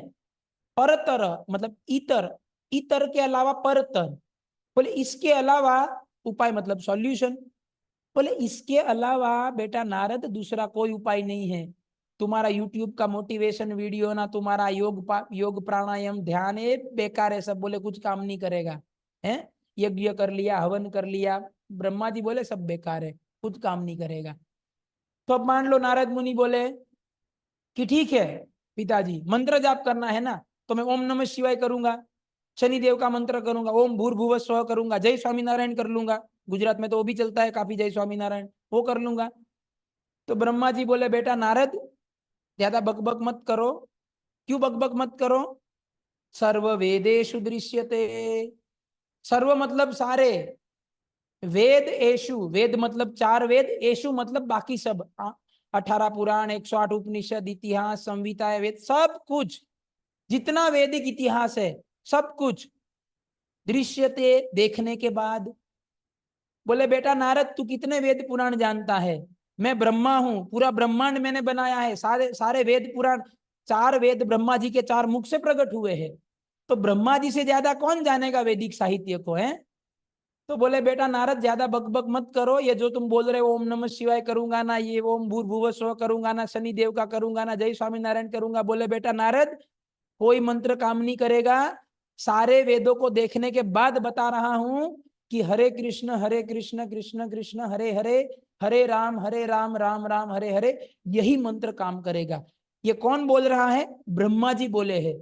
S1: परतर मतलब इतर, इतर के अलावा परतर, बोले इसके अलावा उपाय मतलब सॉल्यूशन, बोले इसके अलावा बेटा नारद दूसरा कोई उपाय नहीं है। तुम्हारा यूट्यूब का मोटिवेशन वीडियो ना, तुम्हारा योग प्राणायाम ध्यान है, बेकार है सब, बोले कुछ काम नहीं करेगा है। यज्ञ कर लिया, हवन कर लिया, ब्रह्मा जी बोले सब बेकार है, कुछ काम नहीं करेगा। तो अब मान लो नारद मुनि बोले कि ठीक है पिताजी, मंत्र जाप करना है ना, तो मैं ओम नमः शिवाय करूंगा, शनिदेव का मंत्र करूंगा, ओम भूर्भुवः स्वः करूंगा, जय स्वामीनारायण कर लूंगा, गुजरात में तो वो भी चलता है काफी, जय स्वामीनारायण वो कर लूंगा। तो ब्रह्मा जी बोले बेटा नारद, ज्यादा बकबक मत करो। क्यों बकबक मत करो, सर्व वेदेषु दृश्यते, सर्व मतलब सारे, वेद एशु, वेद मतलब 4 वेद, एशु मतलब बाकी सब, 18 पुराण, 108 उपनिषद, इतिहास, संहिता, वेद, सब कुछ, जितना वैदिक इतिहास है सब कुछ, दृश्यते देखने के बाद। बोले बेटा नारद तू कितने वेद पुराण जानता है, मैं ब्रह्मा हूं, पूरा ब्रह्मांड मैंने बनाया है, सारे सारे वेद पुराण, 4 वेद ब्रह्मा जी के 4 मुख से प्रकट हुए हैं, तो ब्रह्मा जी से ज्यादा कौन जानेगा वैदिक साहित्य को है। तो बोले बेटा नारद ज्यादा बकबक मत करो, ये जो तुम बोल रहे हो ओम नमः शिवाय करूंगा ना, ये ओम भूर्भुवः स्वः करूंगा ना, शनि देव का करूंगा ना, जय स्वामीनारायण करूंगा, बोले बेटा नारद कोई मंत्र काम नहीं करेगा, सारे वेदों को देखने के बाद बता रहा हूं कि हरे कृष्ण कृष्ण कृष्ण हरे हरे, हरे राम राम राम हरे हरे, यही मंत्र काम करेगा। ये कौन बोल रहा है? ब्रह्मा जी बोले हैं।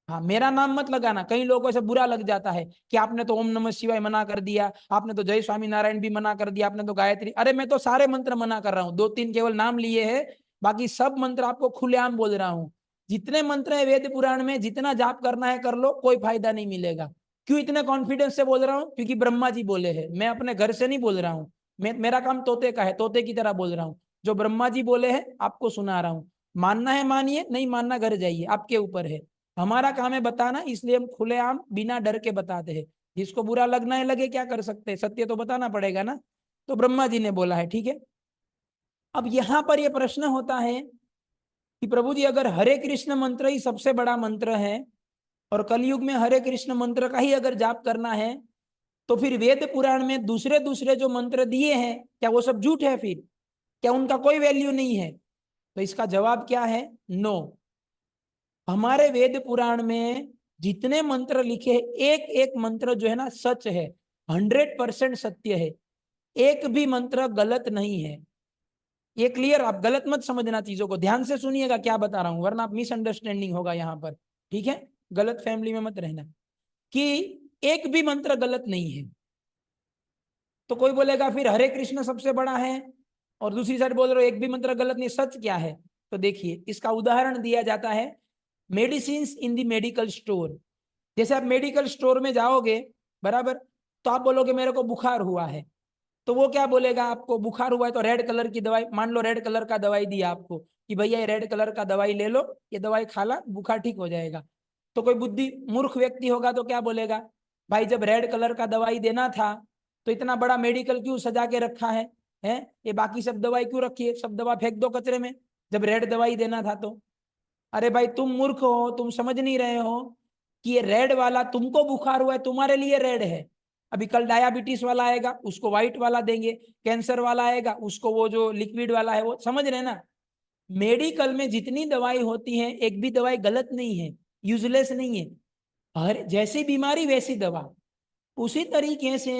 S1: हाँ, मेरा नाम मत लगाना, कई लोगों को ऐसा बुरा लग जाता है कि आपने तो ओम नमः शिवाय मना कर दिया, आपने तो जय स्वामी नारायण भी मना कर दिया, आपने तो गायत्री। अरे मैं तो सारे मंत्र मना कर रहा हूँ, 2-3 केवल नाम लिए हैं, बाकी सब मंत्र आपको खुलेआम बोल रहा हूँ। जितने मंत्र है वेद पुराण में, जितना जाप करना है कर लो, कोई फायदा नहीं मिलेगा। क्यों इतने कॉन्फिडेंस से बोल रहा हूँ? क्योंकि ब्रह्मा जी बोले हैं, मैं अपने घर से नहीं बोल रहा हूँ। मेरा काम तोते का है, तोते की तरह बोल रहा हूँ। जो ब्रह्मा जी बोले हैं आपको सुना रहा हूँ। मानना है मानिए, नहीं मानना घर जाइए, आपके ऊपर है। हमारा काम है बताना, इसलिए हम खुलेआम बिना डर के बताते हैं। जिसको बुरा लगना है लगे, क्या कर सकते हैं, सत्य तो बताना पड़ेगा ना। तो ब्रह्मा जी ने बोला है, ठीक है। अब यहां पर यह प्रश्न होता है कि प्रभु जी, अगर हरे कृष्ण मंत्र ही सबसे बड़ा मंत्र है और कलयुग में हरे कृष्ण मंत्र का ही अगर जाप करना है, तो फिर वेद पुराण में दूसरे दूसरे जो मंत्र दिए हैं, क्या वो सब झूठ है? फिर क्या उनका कोई वैल्यू नहीं है? तो इसका जवाब क्या है? नो। हमारे वेद पुराण में जितने मंत्र लिखे, एक एक मंत्र जो है ना सच है, 100% सत्य है। एक भी मंत्र गलत नहीं है। ये क्लियर? आप गलत मत समझना, चीजों को ध्यान से सुनिएगा क्या बता रहा हूं, वरना आप मिसअंडरस्टैंडिंग होगा यहाँ पर, ठीक है। गलत फैमिली में मत रहना कि एक भी मंत्र गलत नहीं है। तो कोई बोलेगा फिर हरे कृष्ण सबसे बड़ा है, और दूसरी साइड बोल रहे हो एक भी मंत्र गलत नहीं, सच क्या है? तो देखिए, इसका उदाहरण दिया जाता है medicine in the medical store. जैसे आप मेडिकल स्टोर में जाओगे, बराबर, तो आप बोलोगे मेरे को बुखार हुआ है, तो वो क्या बोलेगा आपको? बुखार हुआ है तो रेड कलर की दवाई, मान लो रेड कलर का दवाई दिया आपको कि भैया ये रेड कलर का दवाई ले लो, ये दवाई खा ला, बुखार ठीक हो जाएगा। तो कोई बुद्धि मूर्ख व्यक्ति होगा तो क्या बोलेगा? भाई जब रेड कलर का दवाई देना था तो इतना बड़ा मेडिकल क्यों सजा के रखा है? ये बाकी सब दवाई क्यों रखी है? सब दवा फेंक दो कचरे में, जब रेड दवाई देना था तो। अरे भाई तुम मूर्ख हो, तुम समझ नहीं रहे हो कि ये रेड वाला, तुमको बुखार हुआ है तुम्हारे लिए रेड है। अभी कल डायबिटीज वाला आएगा उसको व्हाइट वाला देंगे, कैंसर वाला आएगा उसको वो जो लिक्विड वाला है वो, समझ रहे ना। मेडिकल में जितनी दवाई होती है, एक भी दवाई गलत नहीं है, यूजलेस नहीं है। हर जैसी बीमारी वैसी दवा। उसी तरीके से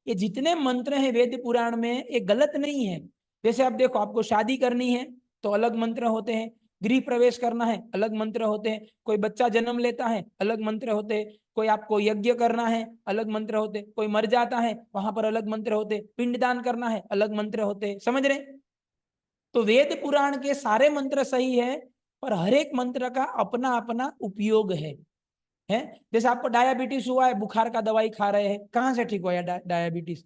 S1: ये जितने मंत्र हैं वेद पुराण में, ये गलत नहीं है। जैसे आप देखो, आपको शादी करनी है तो अलग मंत्र होते हैं, गृह प्रवेश करना है अलग मंत्र होते हैं, कोई बच्चा जन्म लेता है अलग मंत्र होते हैं, कोई आपको यज्ञ करना है अलग मंत्र होते, कोई मर जाता है वहां पर अलग मंत्र होते, पिंडदान करना है अलग मंत्र होते, समझ रहे? तो वेद पुराण के सारे मंत्र सही है, पर हर एक मंत्र का अपना अपना उपयोग है। जैसे आपको डायबिटीज हुआ है, बुखार का दवाई खा रहे हैं, कहाँ से ठीक हुआ डायबिटीज?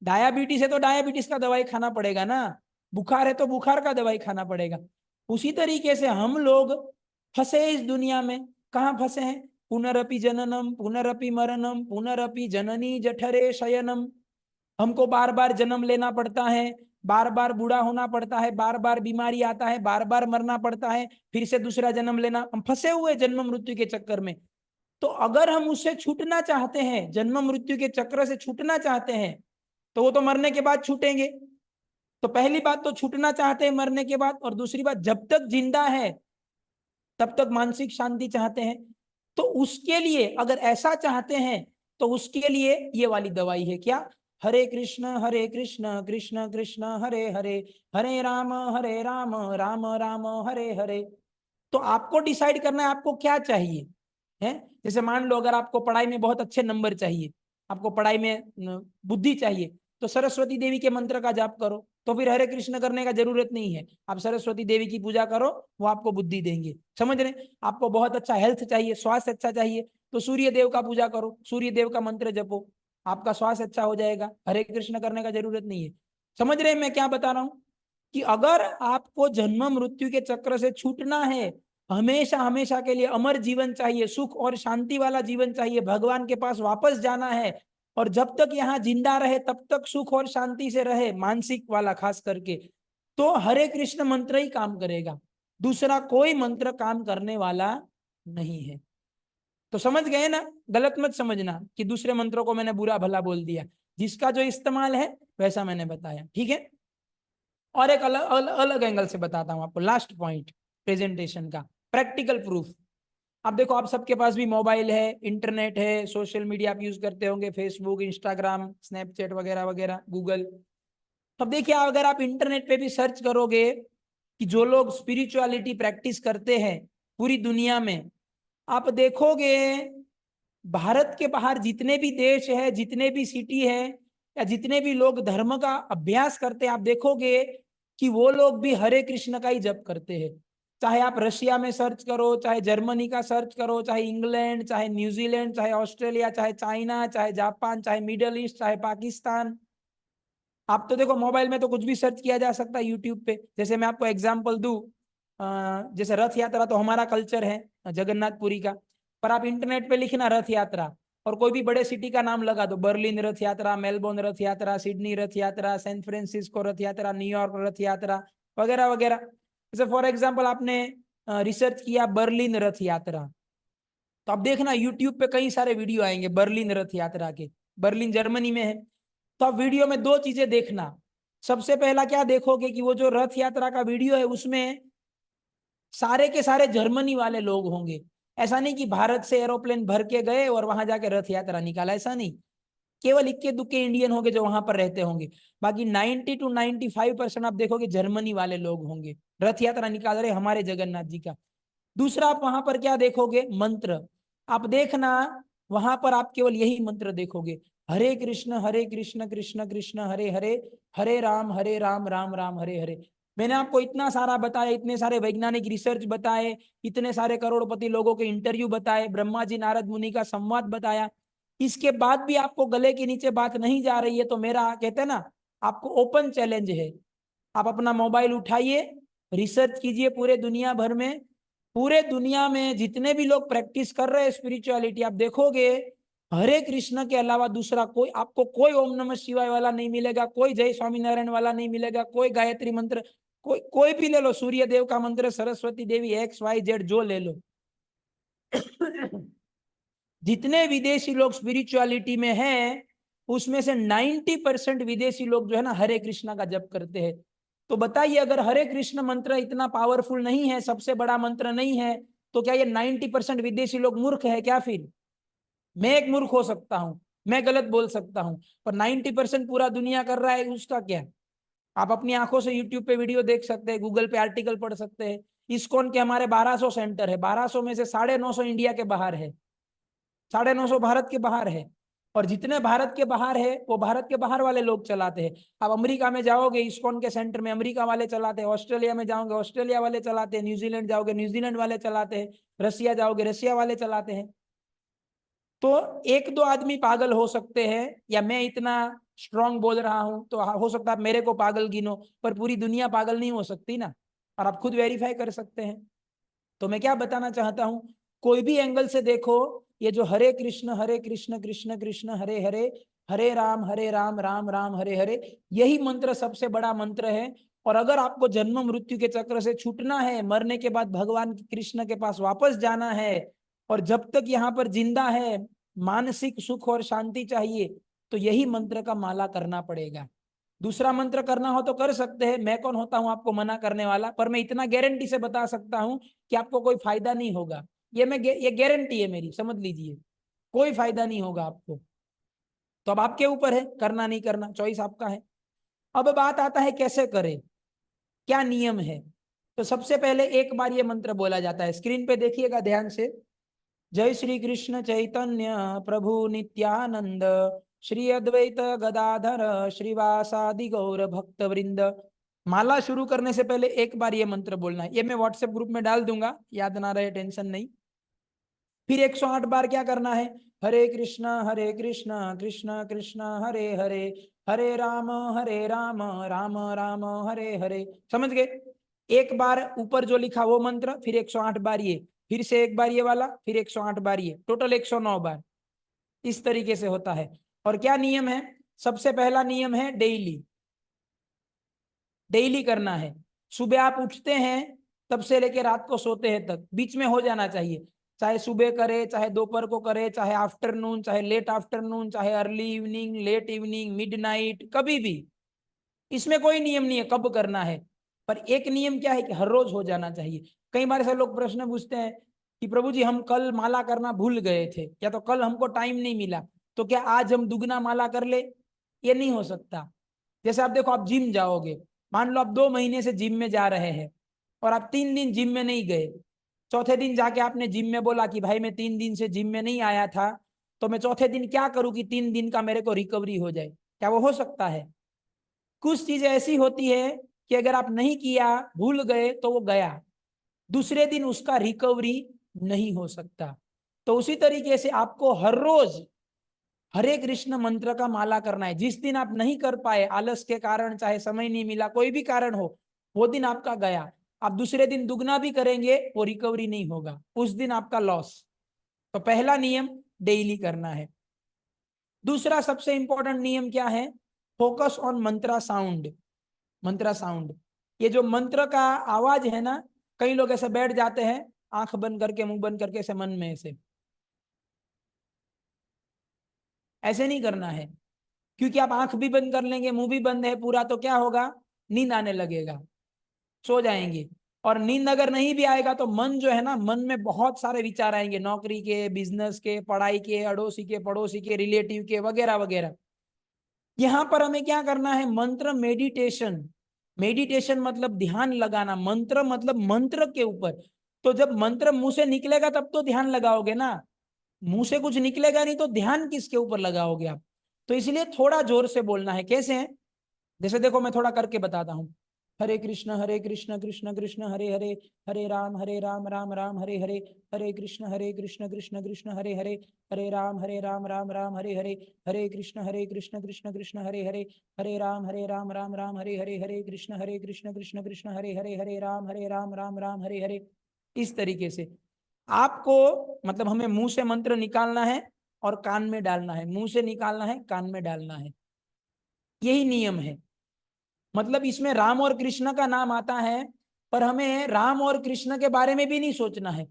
S1: डायबिटीज है तो डायबिटीज का दवाई खाना पड़ेगा ना, बुखार है तो बुखार का दवाई खाना पड़ेगा। उसी तरीके से हम लोग फंसे इस दुनिया में, कहाँ फंसे हैं? पुनरपि जननम पुनरपि मरणम पुनरपि जननी जठरे शयनम। हमको बार बार जन्म लेना पड़ता है, बार बार बूढ़ा होना पड़ता है, बार बार बीमारी आता है, बार बार मरना पड़ता है, फिर से दूसरा जन्म लेना। हम फंसे हुए जन्म मृत्यु के चक्कर में। तो अगर हम उससे छूटना चाहते हैं, जन्म मृत्यु के चक्र से छूटना चाहते हैं, तो वो तो मरने के बाद छूटेंगे। तो पहली बात तो छूटना चाहते हैं मरने के बाद, और दूसरी बात जब तक जिंदा है तब तक मानसिक शांति चाहते हैं। तो उसके लिए अगर ऐसा चाहते हैं तो उसके लिए ये वाली दवाई है, क्या? हरे कृष्ण कृष्ण कृष्ण हरे हरे, हरे राम राम राम हरे हरे। तो आपको डिसाइड करना है आपको क्या चाहिए, है। जैसे मान लो अगर आपको पढ़ाई में बहुत अच्छे नंबर चाहिए, आपको पढ़ाई में बुद्धि चाहिए, तो सरस्वती देवी के मंत्र का जाप करो। तो फिर हरे कृष्ण करने का जरूरत नहीं है, आप सरस्वती देवी की पूजा करो, वो आपको बुद्धि देंगे, समझ रहे? आपको बहुत अच्छा हेल्थ चाहिए, स्वास्थ्य अच्छा चाहिए, तो सूर्य देव का पूजा करो, सूर्य देव का मंत्र जपो, आपका स्वास्थ्य अच्छा हो जाएगा। हरे कृष्ण करने का जरूरत नहीं है। समझ रहे हैं मैं क्या बता रहा हूं? कि अगर आपको जन्म मृत्यु के चक्र से छूटना है, हमेशा हमेशा के लिए अमर जीवन चाहिए, सुख और शांति वाला जीवन चाहिए, भगवान के पास वापस जाना है, और जब तक यहाँ जिंदा रहे तब तक सुख और शांति से रहे, मानसिक वाला खास करके, तो हरे कृष्ण मंत्र ही काम करेगा, दूसरा कोई मंत्र काम करने वाला नहीं है। तो समझ गए ना? गलत मत समझना कि दूसरे मंत्रों को मैंने बुरा भला बोल दिया, जिसका जो इस्तेमाल है वैसा मैंने बताया, ठीक है। और एक अलग एंगल से बताता हूं आपको, लास्ट पॉइंट प्रेजेंटेशन का, प्रैक्टिकल प्रूफ। अब देखो, आप सबके पास भी मोबाइल है, इंटरनेट है, सोशल मीडिया आप यूज करते होंगे, फेसबुक, इंस्टाग्राम, स्नैपचैट वगैरह वगैरह, गूगल। तब देखिए, अगर आप इंटरनेट पे भी सर्च करोगे कि जो लोग स्पिरिचुअलिटी प्रैक्टिस करते हैं पूरी दुनिया में, आप देखोगे भारत के बाहर जितने भी देश है, जितने भी सिटी है, या जितने भी लोग धर्म का अभ्यास करते हैं, आप देखोगे कि वो लोग भी हरे कृष्ण का ही जप करते हैं। चाहे आप रशिया में सर्च करो, चाहे जर्मनी का सर्च करो, चाहे इंग्लैंड, चाहे न्यूजीलैंड, चाहे ऑस्ट्रेलिया, चाहे चाइना, चाहे जापान, चाहे मिडल ईस्ट, चाहे पाकिस्तान, आप तो देखो मोबाइल में तो कुछ भी सर्च किया जा सकता है यूट्यूब पे। जैसे मैं आपको एग्जांपल दूं, जैसे रथ यात्रा तो हमारा कल्चर है जगन्नाथपुरी का, पर आप इंटरनेट पे लिखना रथ यात्रा और कोई भी बड़े सिटी का नाम लगा दो, बर्लिन रथ यात्रा, मेलबोर्न रथ यात्रा, सिडनी रथ यात्रा, सैन फ्रांसिस्को रथ यात्रा, न्यूयॉर्क रथ यात्रा, वगैरह वगैरह। जैसे फॉर एग्जाम्पल आपने रिसर्च किया बर्लिन रथ यात्रा, तो आप देखना यूट्यूब पे कई सारे वीडियो आएंगे बर्लिन रथ यात्रा के। बर्लिन जर्मनी में है। तो आप वीडियो में दो चीजें देखना। सबसे पहला क्या देखोगे कि वो जो रथ यात्रा का वीडियो है उसमें सारे के सारे जर्मनी वाले लोग होंगे। ऐसा नहीं कि भारत से एरोप्लेन भर के गए और वहां जाके रथ यात्रा निकाला, ऐसा नहीं। केवल इक्के दुक्के इंडियन होंगे जो वहां पर रहते होंगे। बाकी 90 to 95% आप देखोगे जर्मनी वाले लोग होंगे, रथ यात्रा निकाल रहे हमारे जगन्नाथ जी का। दूसरा, आप वहां पर क्या देखोगे, मंत्र। आप देखना वहां पर आप केवल यही मंत्र देखोगे, हरे कृष्ण कृष्ण कृष्ण हरे हरे, हरे राम राम राम हरे हरे। मैंने आपको इतना सारा बताया, इतने सारे वैज्ञानिक रिसर्च बताए, इतने सारे करोड़पति लोगों के इंटरव्यू बताए, ब्रह्मा जी नारद मुनि का संवाद बताया, इसके बाद भी आपको गले के नीचे बात नहीं जा रही है, तो मेरा कहते हैं ना, आपको ओपन चैलेंज है। आप अपना मोबाइल उठाइए, रिसर्च कीजिए पूरे दुनिया भर में, पूरे दुनिया में जितने भी लोग प्रैक्टिस कर रहे हैं स्पिरिचुअलिटी, आप देखोगे हरे कृष्ण के अलावा दूसरा कोई आपको, कोई ओम नमः शिवाय वाला नहीं मिलेगा, कोई जय स्वामीनारायण वाला नहीं मिलेगा, कोई गायत्री मंत्र, कोई कोई भी ले लो, सूर्य देव का मंत्र, सरस्वती देवी, XYZ जो ले लो। जितने विदेशी लोग स्पिरिचुअलिटी में हैं उसमें से 90% विदेशी लोग जो है ना हरे कृष्णा का जप करते हैं। तो बताइए, अगर हरे कृष्ण मंत्र इतना पावरफुल नहीं है, सबसे बड़ा मंत्र नहीं है, तो क्या ये 90% विदेशी लोग मूर्ख है क्या? फिर मैं एक मूर्ख हो सकता हूं, मैं गलत बोल सकता हूं, पर 90% पूरा दुनिया कर रहा है, उसका क्या? आप अपनी आंखों से यूट्यूब पे वीडियो देख सकते हैं, गूगल पे आर्टिकल पढ़ सकते हैं। इस्कॉन के हमारे 1200 सेंटर है, 1200 में से 950 इंडिया के बाहर है, 950 भारत के बाहर है। और जितने भारत के बाहर है वो भारत के बाहर वाले लोग चलाते हैं। आप अमेरिका में जाओगे, इस्कॉन के सेंटर में अमेरिका वाले चलाते हैं, ऑस्ट्रेलिया में जाओगे ऑस्ट्रेलिया वाले चलाते हैं, न्यूजीलैंड जाओगे न्यूजीलैंड वाले चलाते हैं, रसिया जाओगे रसिया वाले चलाते हैं। तो एक दो आदमी पागल हो सकते हैं, या मैं इतना स्ट्रांग बोल रहा हूं तो हो सकता है मेरे को पागल गिनो, पर पूरी दुनिया पागल नहीं हो सकती ना। और आप खुद वेरीफाई कर सकते हैं। तो मैं क्या बताना चाहता हूं, कोई भी एंगल से देखो, ये जो हरे कृष्ण कृष्ण कृष्ण हरे हरे, हरे राम राम राम हरे हरे, यही मंत्र सबसे बड़ा मंत्र है। और अगर आपको जन्म मृत्यु के चक्र से छूटना है, मरने के बाद भगवान कृष्ण के पास वापस जाना है, और जब तक यहाँ पर जिंदा है मानसिक सुख और शांति चाहिए, तो यही मंत्र का माला करना पड़ेगा। दूसरा मंत्र करना हो तो कर सकते हैं, मैं कौन होता हूं आपको मना करने वाला, पर मैं इतना गारंटी से बता सकता हूं कि आपको कोई फायदा नहीं होगा। ये गारंटी है मेरी, समझ लीजिए, कोई फायदा नहीं होगा आपको। तो अब आपके ऊपर है, करना नहीं करना चॉइस आपका है। अब बात आता है कैसे करें, क्या नियम है। तो सबसे पहले एक बार ये मंत्र बोला जाता है, स्क्रीन पे देखिएगा ध्यान से। जय श्री कृष्ण चैतन्य प्रभु नित्यानंद, श्री अद्वैत गदाधर श्रीवासादि गौर भक्त वृंद। माला शुरू करने से पहले एक बार ये मंत्र बोलना है, ये मैं व्हाट्सएप ग्रुप में डाल दूंगा, याद ना रहे टेंशन नहीं। फिर 108 बार क्या करना है, हरे कृष्ण कृष्ण कृष्ण हरे हरे, हरे राम राम राम हरे हरे। समझ गए? एक बार ऊपर जो लिखा वो मंत्र, फिर 108 बार ये, फिर से एक बार ये वाला, फिर 108 बार ये, टोटल 109 बार। इस तरीके से होता है। और क्या नियम है, सबसे पहला नियम है डेली, डेली करना है। सुबह आप उठते हैं तब से लेके रात को सोते हैं तक, बीच में हो जाना चाहिए। चाहे सुबह करे, चाहे दोपहर को करे, चाहे आफ्टरनून, चाहे लेट आफ्टरनून, चाहे early evening, late evening, midnight, कभी भी। इसमें कोई नियम नहीं है कब करना है, पर एक नियम क्या है कि हर रोज हो जाना चाहिए। कई बार ऐसे लोग प्रश्न पूछते हैं कि प्रभु जी हम कल माला करना भूल गए थे, या तो कल हमको टाइम नहीं मिला, तो क्या आज हम दुगना माला कर ले? ये नहीं हो सकता। जैसे आप देखो, आप जिम जाओगे, मान लो आप 2 महीने से जिम में जा रहे हैं, और आप 3 दिन जिम में नहीं गए, चौथे दिन जाके आपने जिम में बोला कि भाई मैं 3 दिन से जिम में नहीं आया था, तो मैं चौथे दिन क्या करूं कि 3 दिन का मेरे को रिकवरी हो जाए? क्या वो हो सकता है? कुछ चीजें ऐसी होती है कि अगर आप नहीं किया, भूल गए, तो वो गया, दूसरे दिन उसका रिकवरी नहीं हो सकता। तो उसी तरीके से आपको हर रोज हरे कृष्ण मंत्र का माला करना है। जिस दिन आप नहीं कर पाए, आलस के कारण, चाहे समय नहीं मिला, कोई भी कारण हो, वो दिन आपका गया। आप दूसरे दिन दुगना भी करेंगे, वो रिकवरी नहीं होगा, उस दिन आपका लॉस। तो पहला नियम डेली करना है। दूसरा सबसे इंपॉर्टेंट नियम क्या है? Focus on Mantra sound. Mantra sound, ये जो मंत्र का आवाज है ना, कई लोग ऐसे बैठ जाते हैं आंख बंद करके, मुंह बंद करके, ऐसे मन में ऐसे नहीं करना है। क्योंकि आप आंख भी बंद कर लेंगे, मुंह भी बंद है पूरा, तो क्या होगा? नींद आने लगेगा, सो जाएंगे। और नींद अगर नहीं भी आएगा तो मन जो है ना, मन में बहुत सारे विचार आएंगे, नौकरी के, बिजनेस के, पढ़ाई के, अड़ोसी के, पड़ोसी के, रिलेटिव के, वगैरह वगैरह। यहां पर हमें क्या करना है? मंत्र मेडिटेशन। मेडिटेशन मतलब ध्यान लगाना, मंत्र मतलब मंत्र के ऊपर। तो जब मंत्र मुंह से निकलेगा तब तो ध्यान लगाओगे ना, मुंह से कुछ निकलेगा नहीं तो ध्यान किसके ऊपर लगाओगे आप? तो इसलिए थोड़ा जोर से बोलना है। कैसे है? जैसे देखो, मैं थोड़ा करके बताता हूँ। हरे कृष्ण कृष्ण कृष्ण हरे हरे, हरे राम राम राम हरे हरे, हरे कृष्ण कृष्ण कृष्ण हरे हरे, हरे राम राम हरे हरे, हरे कृष्ण कृष्ण कृष्ण हरे हरे, हरे राम राम हरे हरे, हरे कृष्ण कृष्ण कृष्ण हरे हरे, हरे राम राम हरे हरे। इस तरीके से आपको, मतलब हमें मुंह से मंत्र निकालना है और कान में डालना है, मुंह से निकालना है, कान में डालना है, यही नियम है। मतलब इसमें राम और कृष्ण का नाम आता है, पर हमें राम और कृष्ण के बारे में भी नहीं सोचना है।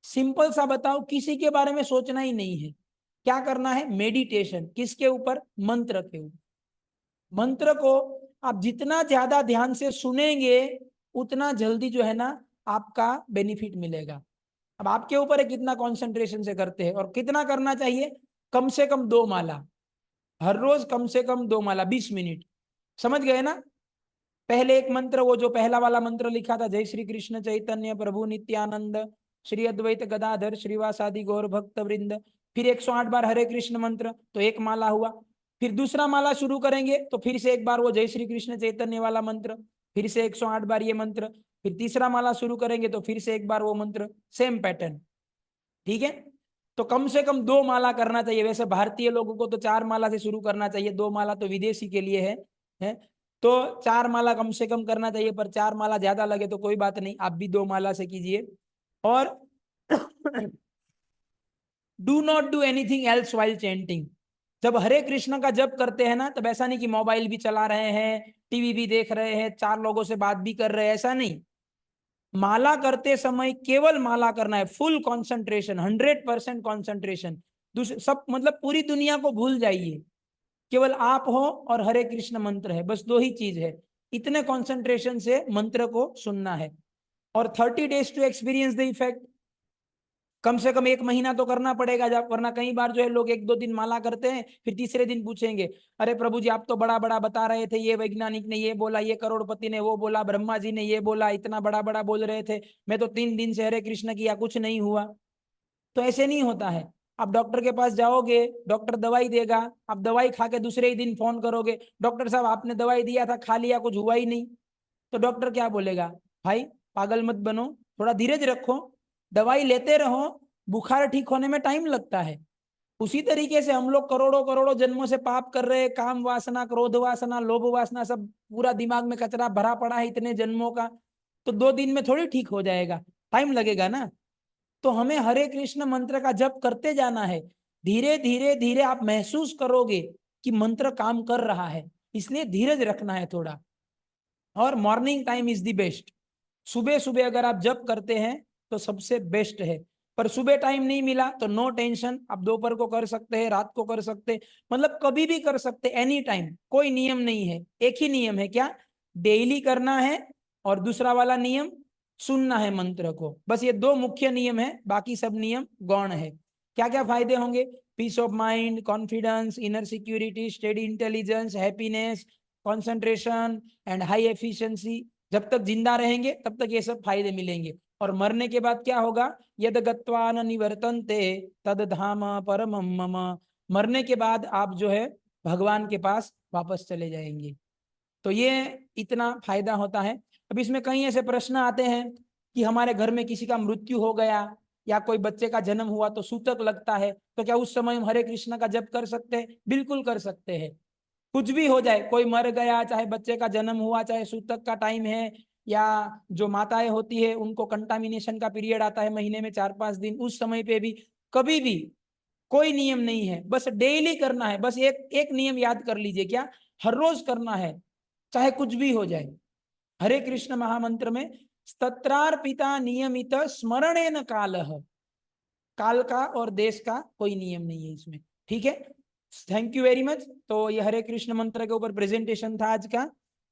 S1: सिंपल सा बताओ, किसी के बारे में सोचना ही नहीं है। क्या करना है? मेडिटेशन। किसके ऊपर? मंत्र के ऊपर। मंत्र को आप जितना ज्यादा ध्यान से सुनेंगे, उतना जल्दी जो है ना, आपका बेनिफिट मिलेगा। अब आपके ऊपर है कितना कंसंट्रेशन से करते हैं, और कितना करना चाहिए। कम से कम 2 माला हर रोज, कम से कम 2 माला, 20 मिनट। समझ गए ना? पहले एक मंत्र, वो जो पहला वाला मंत्र लिखा था, जय श्री कृष्ण चैतन्य प्रभु नित्यानंद श्री अद्वैत गदाधर श्रीवासादि गौर भक्त वृंद। फिर 108 बार हरे कृष्ण मंत्र, तो 1 माला हुआ। फिर दूसरा माला शुरू करेंगे तो फिर से एक बार वो जय श्री कृष्ण चैतन्य वाला मंत्र, फिर से 108 बार ये मंत्र। फिर तीसरा माला शुरू करेंगे तो फिर से एक बार वो मंत्र, सेम पैटर्न। ठीक है? तो कम से कम 2 माला करना चाहिए। वैसे भारतीय लोगों को तो 4 माला से शुरू करना चाहिए, 2 माला तो विदेशी के लिए है। तो 4 माला कम से कम करना चाहिए, पर 4 माला ज्यादा लगे तो कोई बात नहीं, आप भी 2 माला से कीजिए। और do not do anything else while chanting. जब हरे कृष्ण का जप करते हैं ना, तब ऐसा नहीं कि मोबाइल भी चला रहे हैं, टीवी भी देख रहे हैं, 4 लोगों से बात भी कर रहे हैं, ऐसा नहीं। माला करते समय केवल माला करना है, फुल कंसंट्रेशन, 100% कंसंट्रेशन। सब मतलब पूरी दुनिया को भूल जाइए, केवल आप हो और हरे कृष्ण मंत्र है, बस 2 ही चीज है। इतने कंसंट्रेशन से मंत्र को सुनना है। और 30 days to experience the effect. कम से कम 1 महीना तो करना पड़ेगा, जब, वरना कई बार जो है लोग 1-2 दिन माला करते हैं, फिर तीसरे दिन पूछेंगे, अरे प्रभु जी आप तो बड़ा बड़ा बता रहे थे, ये वैज्ञानिक ने ये बोला, ये करोड़पति ने वो बोला, ब्रह्मा जी ने ये बोला, इतना बड़ा बड़ा बोल रहे थे, मैं तो 3 दिन से हरे कृष्ण किया, कुछ नहीं हुआ। तो ऐसे नहीं होता है। आप डॉक्टर के पास जाओगे, डॉक्टर दवाई देगा, आप दवाई खा के दूसरे ही दिन फोन करोगे, डॉक्टर साहब आपने दवाई दिया था, खा लिया, कुछ हुआ ही नहीं। तो डॉक्टर क्या बोलेगा? भाई पागल मत बनो, थोड़ा धीरज रखो, दवाई लेते रहो, बुखार ठीक होने में टाइम लगता है। उसी तरीके से हम लोग करोड़ों करोड़ों जन्मों से पाप कर रहे हैं, काम वासना, क्रोध वासना, लोभ वासना, सब पूरा दिमाग में कचरा भरा पड़ा है इतने जन्मों का। तो 2 दिन में थोड़ी ठीक हो जाएगा, टाइम लगेगा ना। तो हमें हरे कृष्ण मंत्र का जप करते जाना है। धीरे धीरे धीरे आप महसूस करोगे कि मंत्र काम कर रहा है, इसलिए धीरज रखना है थोड़ा। और morning time is the best. सुबह सुबह अगर आप जप करते हैं तो सबसे बेस्ट है। पर सुबह टाइम नहीं मिला तो नो टेंशन, आप दोपहर को कर सकते हैं, रात को कर सकते हैं, मतलब कभी भी कर सकते, एनी टाइम, कोई नियम नहीं है। एक ही नियम है, क्या? डेली करना है, और दूसरा वाला नियम सुनना है मंत्र को। बस ये 2 मुख्य नियम है, बाकी सब नियम गौण है। क्या क्या फायदे होंगे? Peace of mind, confidence, inner security, steady intelligence, happiness, concentration and high efficiency, जब तक जिंदा रहेंगे तब तक ये सब फायदे मिलेंगे। और मरने के बाद क्या होगा, यद गत्वा न निवर्तन्ते तद धाम परमम मम। मरने के बाद आप जो है भगवान के पास वापस चले जाएंगे। तो ये इतना फायदा होता है। अब इसमें कई ऐसे प्रश्न आते हैं कि हमारे घर में किसी का मृत्यु हो गया या कोई बच्चे का जन्म हुआ तो सूतक लगता है, तो क्या उस समय हम हरे कृष्ण का जप कर सकते हैं? बिल्कुल कर सकते हैं। कुछ भी हो जाए, कोई मर गया, चाहे बच्चे का जन्म हुआ, चाहे सूतक का टाइम है, या जो माताएं होती है उनको कंटामिनेशन का पीरियड आता है महीने में 4-5 दिन, उस समय पे भी कभी भी कोई नियम नहीं है, बस डेली करना है। बस एक एक नियम याद कर लीजिए, क्या? हर रोज करना है, चाहे कुछ भी हो जाए। हरे कृष्ण महामंत्र में तत्रार्पिता नियमित स्मरणेन कालः, काल का और देश का कोई नियम नहीं है इसमें। ठीक है, थैंक यू वेरी मच। तो ये हरे कृष्ण मंत्र के ऊपर प्रेजेंटेशन था आज का।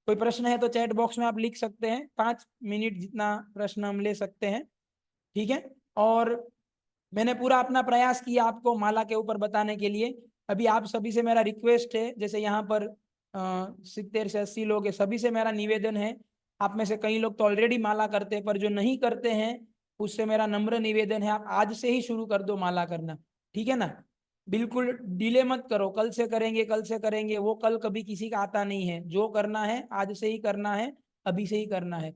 S1: कोई प्रश्न है तो चैट बॉक्स में आप लिख सकते हैं, 5 मिनट जितना प्रश्न हम ले सकते हैं। ठीक है, और मैंने पूरा अपना प्रयास किया आपको माला के ऊपर बताने के लिए। अभी आप सभी से मेरा रिक्वेस्ट है, जैसे यहाँ पर 70 से 80 लोग है, सभी से मेरा निवेदन है, आप में से कई लोग तो ऑलरेडी माला करते हैं, पर जो नहीं करते हैं उससे मेरा नम्र निवेदन है, आप आज से ही शुरू कर दो माला करना। ठीक है ना? बिल्कुल डिले मत करो, कल से करेंगे कल से करेंगे, वो कल कभी किसी का आता नहीं है। जो करना है आज से ही करना है, अभी से ही करना है।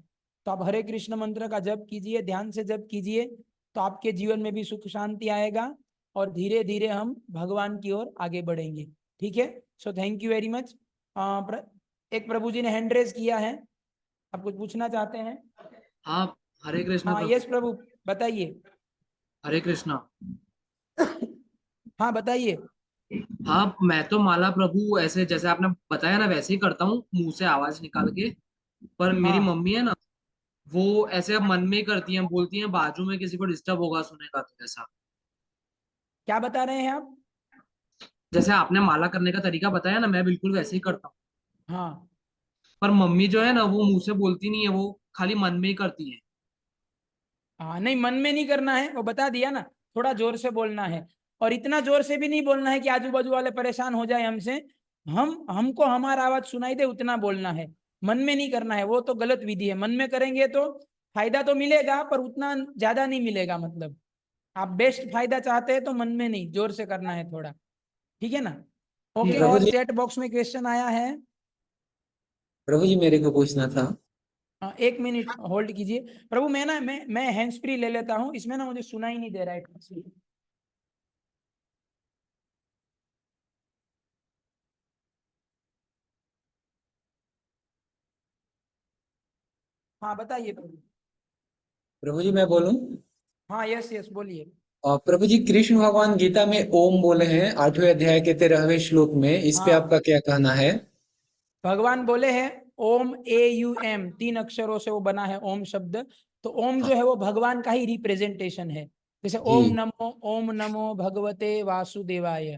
S1: तो आप हरे कृष्ण मंत्र का जप कीजिए, ध्यान से जप कीजिए, तो आपके जीवन में भी सुख शांति आएगा और धीरे धीरे हम भगवान की ओर आगे बढ़ेंगे। ठीक है, so thank you very much. एक प्रभु जी ने हैंड रेज किया है, आप कुछ पूछना चाहते हैं?
S2: हाँ, हरे कृष्ण
S1: हाँ
S2: प्रभु।
S1: यस प्रभु, बताइए।
S2: हरे कृष्णा।
S1: हाँ बताइए।
S2: हाँ, मैं तो माला प्रभु ऐसे जैसे आपने बताया ना वैसे ही करता हूँ, मुंह से आवाज निकाल के। पर मेरी
S1: हाँ,
S2: मम्मी है ना, वो ऐसे अब मन में ही करती हैं, बोलती हैं बाजू में किसी को डिस्टर्ब होगा सुनेगा तो ऐसा।
S1: क्या बता रहे हैं आप?
S2: जैसे आपने माला करने का तरीका बताया ना, मैं बिल्कुल वैसे ही करता हूँ।
S1: हाँ
S2: पर मम्मी जो है ना, वो मुंह से बोलती नहीं है, वो खाली मन में ही करती है।
S1: हाँ, नहीं मन में नहीं करना है, वो बता दिया ना, थोड़ा जोर से बोलना है। और इतना जोर से भी नहीं बोलना है कि आजू बाजू वाले परेशान हो जाए हमसे। हमको हमारा आवाज सुनाई दे उतना बोलना है, मन में नहीं करना है, वो तो गलत विधि है। मन में करेंगे तो फायदा तो मिलेगा पर उतना ज्यादा नहीं मिलेगा। मतलब आप बेस्ट फायदा चाहते हैं तो मन में नहीं, जोर से करना है थोड़ा। ठीक है ना? ओके,
S2: प्रभु
S1: और
S2: जी।
S1: चैट बॉक्स में क्वेश्चन आया है।
S2: प्रभु जी, मेरे को पूछना था।
S1: 1 मिनट होल्ड कीजिए प्रभु, मैं ना मैं हैंड्स फ्री ले लेता हूँ, इसमें ना मुझे सुना ही नहीं दे रहा है ठीक से। हाँ बताइए प्रभु।
S2: प्रभु जी, मैं बोलूं?
S1: हाँ यस यस बोलिए।
S2: प्रभु जी, कृष्ण भगवान गीता में ओम बोले हैं 8वें अध्याय के 13वें श्लोक में, इस पे
S1: हाँ,
S2: आपका क्या कहना है?
S1: भगवान बोले हैं ओम, AUM 3 अक्षरों से वो बना है ओम शब्द। तो ओम
S2: हाँ
S1: जो है वो भगवान का ही रिप्रेजेंटेशन है। जैसे
S2: जी।
S1: ओम नमो भगवते वासुदेवाय।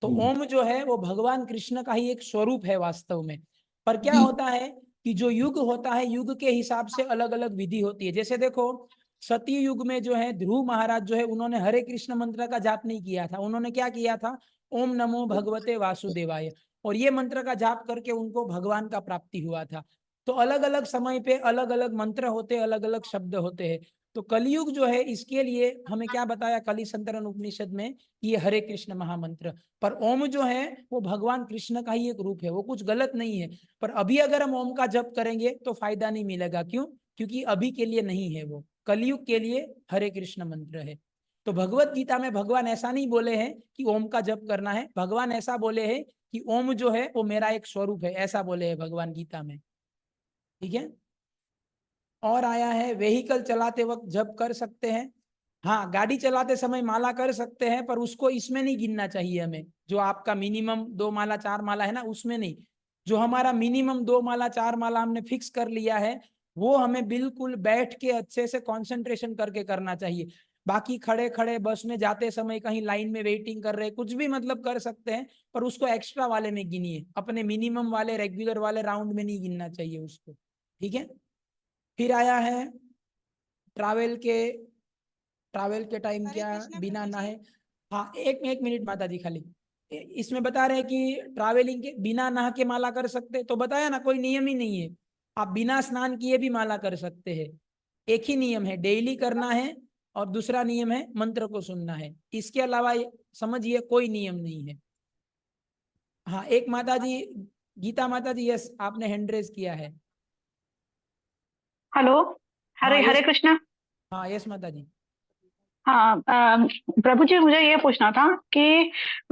S1: तो
S2: हम्म,
S1: ओम जो है वो भगवान कृष्ण का ही एक स्वरूप है वास्तव में। पर क्या
S2: जी।
S1: होता है कि जो युग होता है, युग के हिसाब से अलग अलग विधि होती है। जैसे देखो, सती युग में जो है ध्रुव महाराज जो है उन्होंने हरे कृष्ण मंत्र का जाप नहीं किया था, उन्होंने क्या किया था? ओम नमो भगवते वासुदेवाय। और ये मंत्र का जाप करके उनको भगवान का प्राप्ति हुआ था। तो अलग अलग समय पे अलग अलग मंत्र होते, अलग अलग शब्द होते हैं। तो कलयुग जो है इसके लिए हमें क्या बताया कलि संतरण उपनिषद में, ये हरे कृष्ण महामंत्र। पर ओम जो है वो भगवान कृष्ण का ही एक रूप है, वो कुछ गलत नहीं है। पर अभी अगर हम ओम का जप करेंगे तो फायदा नहीं मिलेगा। क्यों? क्योंकि अभी के लिए नहीं है, वो कलयुग के लिए हरे कृष्ण मंत्र है। तो भगवत गीता में भगवान ऐसा नहीं बोले हैं कि ओम का जप करना है, भगवान ऐसा बोले हैं कि ओम जो है वो मेरा एक स्वरूप है, ऐसा बोले हैं भगवान गीता में। ठीक है, और आया है व्हीकल चलाते वक्त जप कर सकते हैं। हाँ, गाड़ी चलाते समय माला कर सकते हैं, पर उसको इसमें नहीं गिनना चाहिए हमें। जो आपका मिनिमम 2 माला 4 माला है ना, उसमें नहीं। जो हमारा मिनिमम 2 माला 4 माला हमने फिक्स कर लिया है, वो हमें बिल्कुल बैठ के अच्छे से कंसंट्रेशन करके करना चाहिए। बाकी खड़े खड़े बस में जाते समय कहीं लाइन में वेटिंग कर रहे, कुछ भी मतलब कर सकते हैं, पर उसको एक्स्ट्रा वाले में गिनिए, अपने मिनिमम वाले रेगुलर वाले राउंड में नहीं गिनना चाहिए उसको। ठीक है, फिर आया है ट्रैवल के, ट्रैवल के टाइम
S3: हरे
S1: क्या
S3: कृष्णा
S1: बिना
S3: प्रभु जी।
S1: नहाए? हाँ, एक एक मिनट माता जी खाली। इसमें बता रहे हैं कि ट्रैवलिंग के बिना नहा के माला कर सकते, तो बताया ना कोई नियम ही नहीं है। आप बिना स्नान किए भी माला कर सकते हैं। एक ही नियम है, डेली करना है, और दूसरा नियम है मंत्र को सुनना है। इसके अलावा समझिए कोई नियम नहीं है। हाँ, एक माता जी, गीता माता जी, यस, आपने हैंड रेज किया है।
S3: हेलो।
S1: हाँ
S3: हरे हरे
S1: यस।
S3: कृष्णा।
S1: हाँ यस माता जी।
S3: हाँ, प्रभु जी मुझे ये पूछना था कि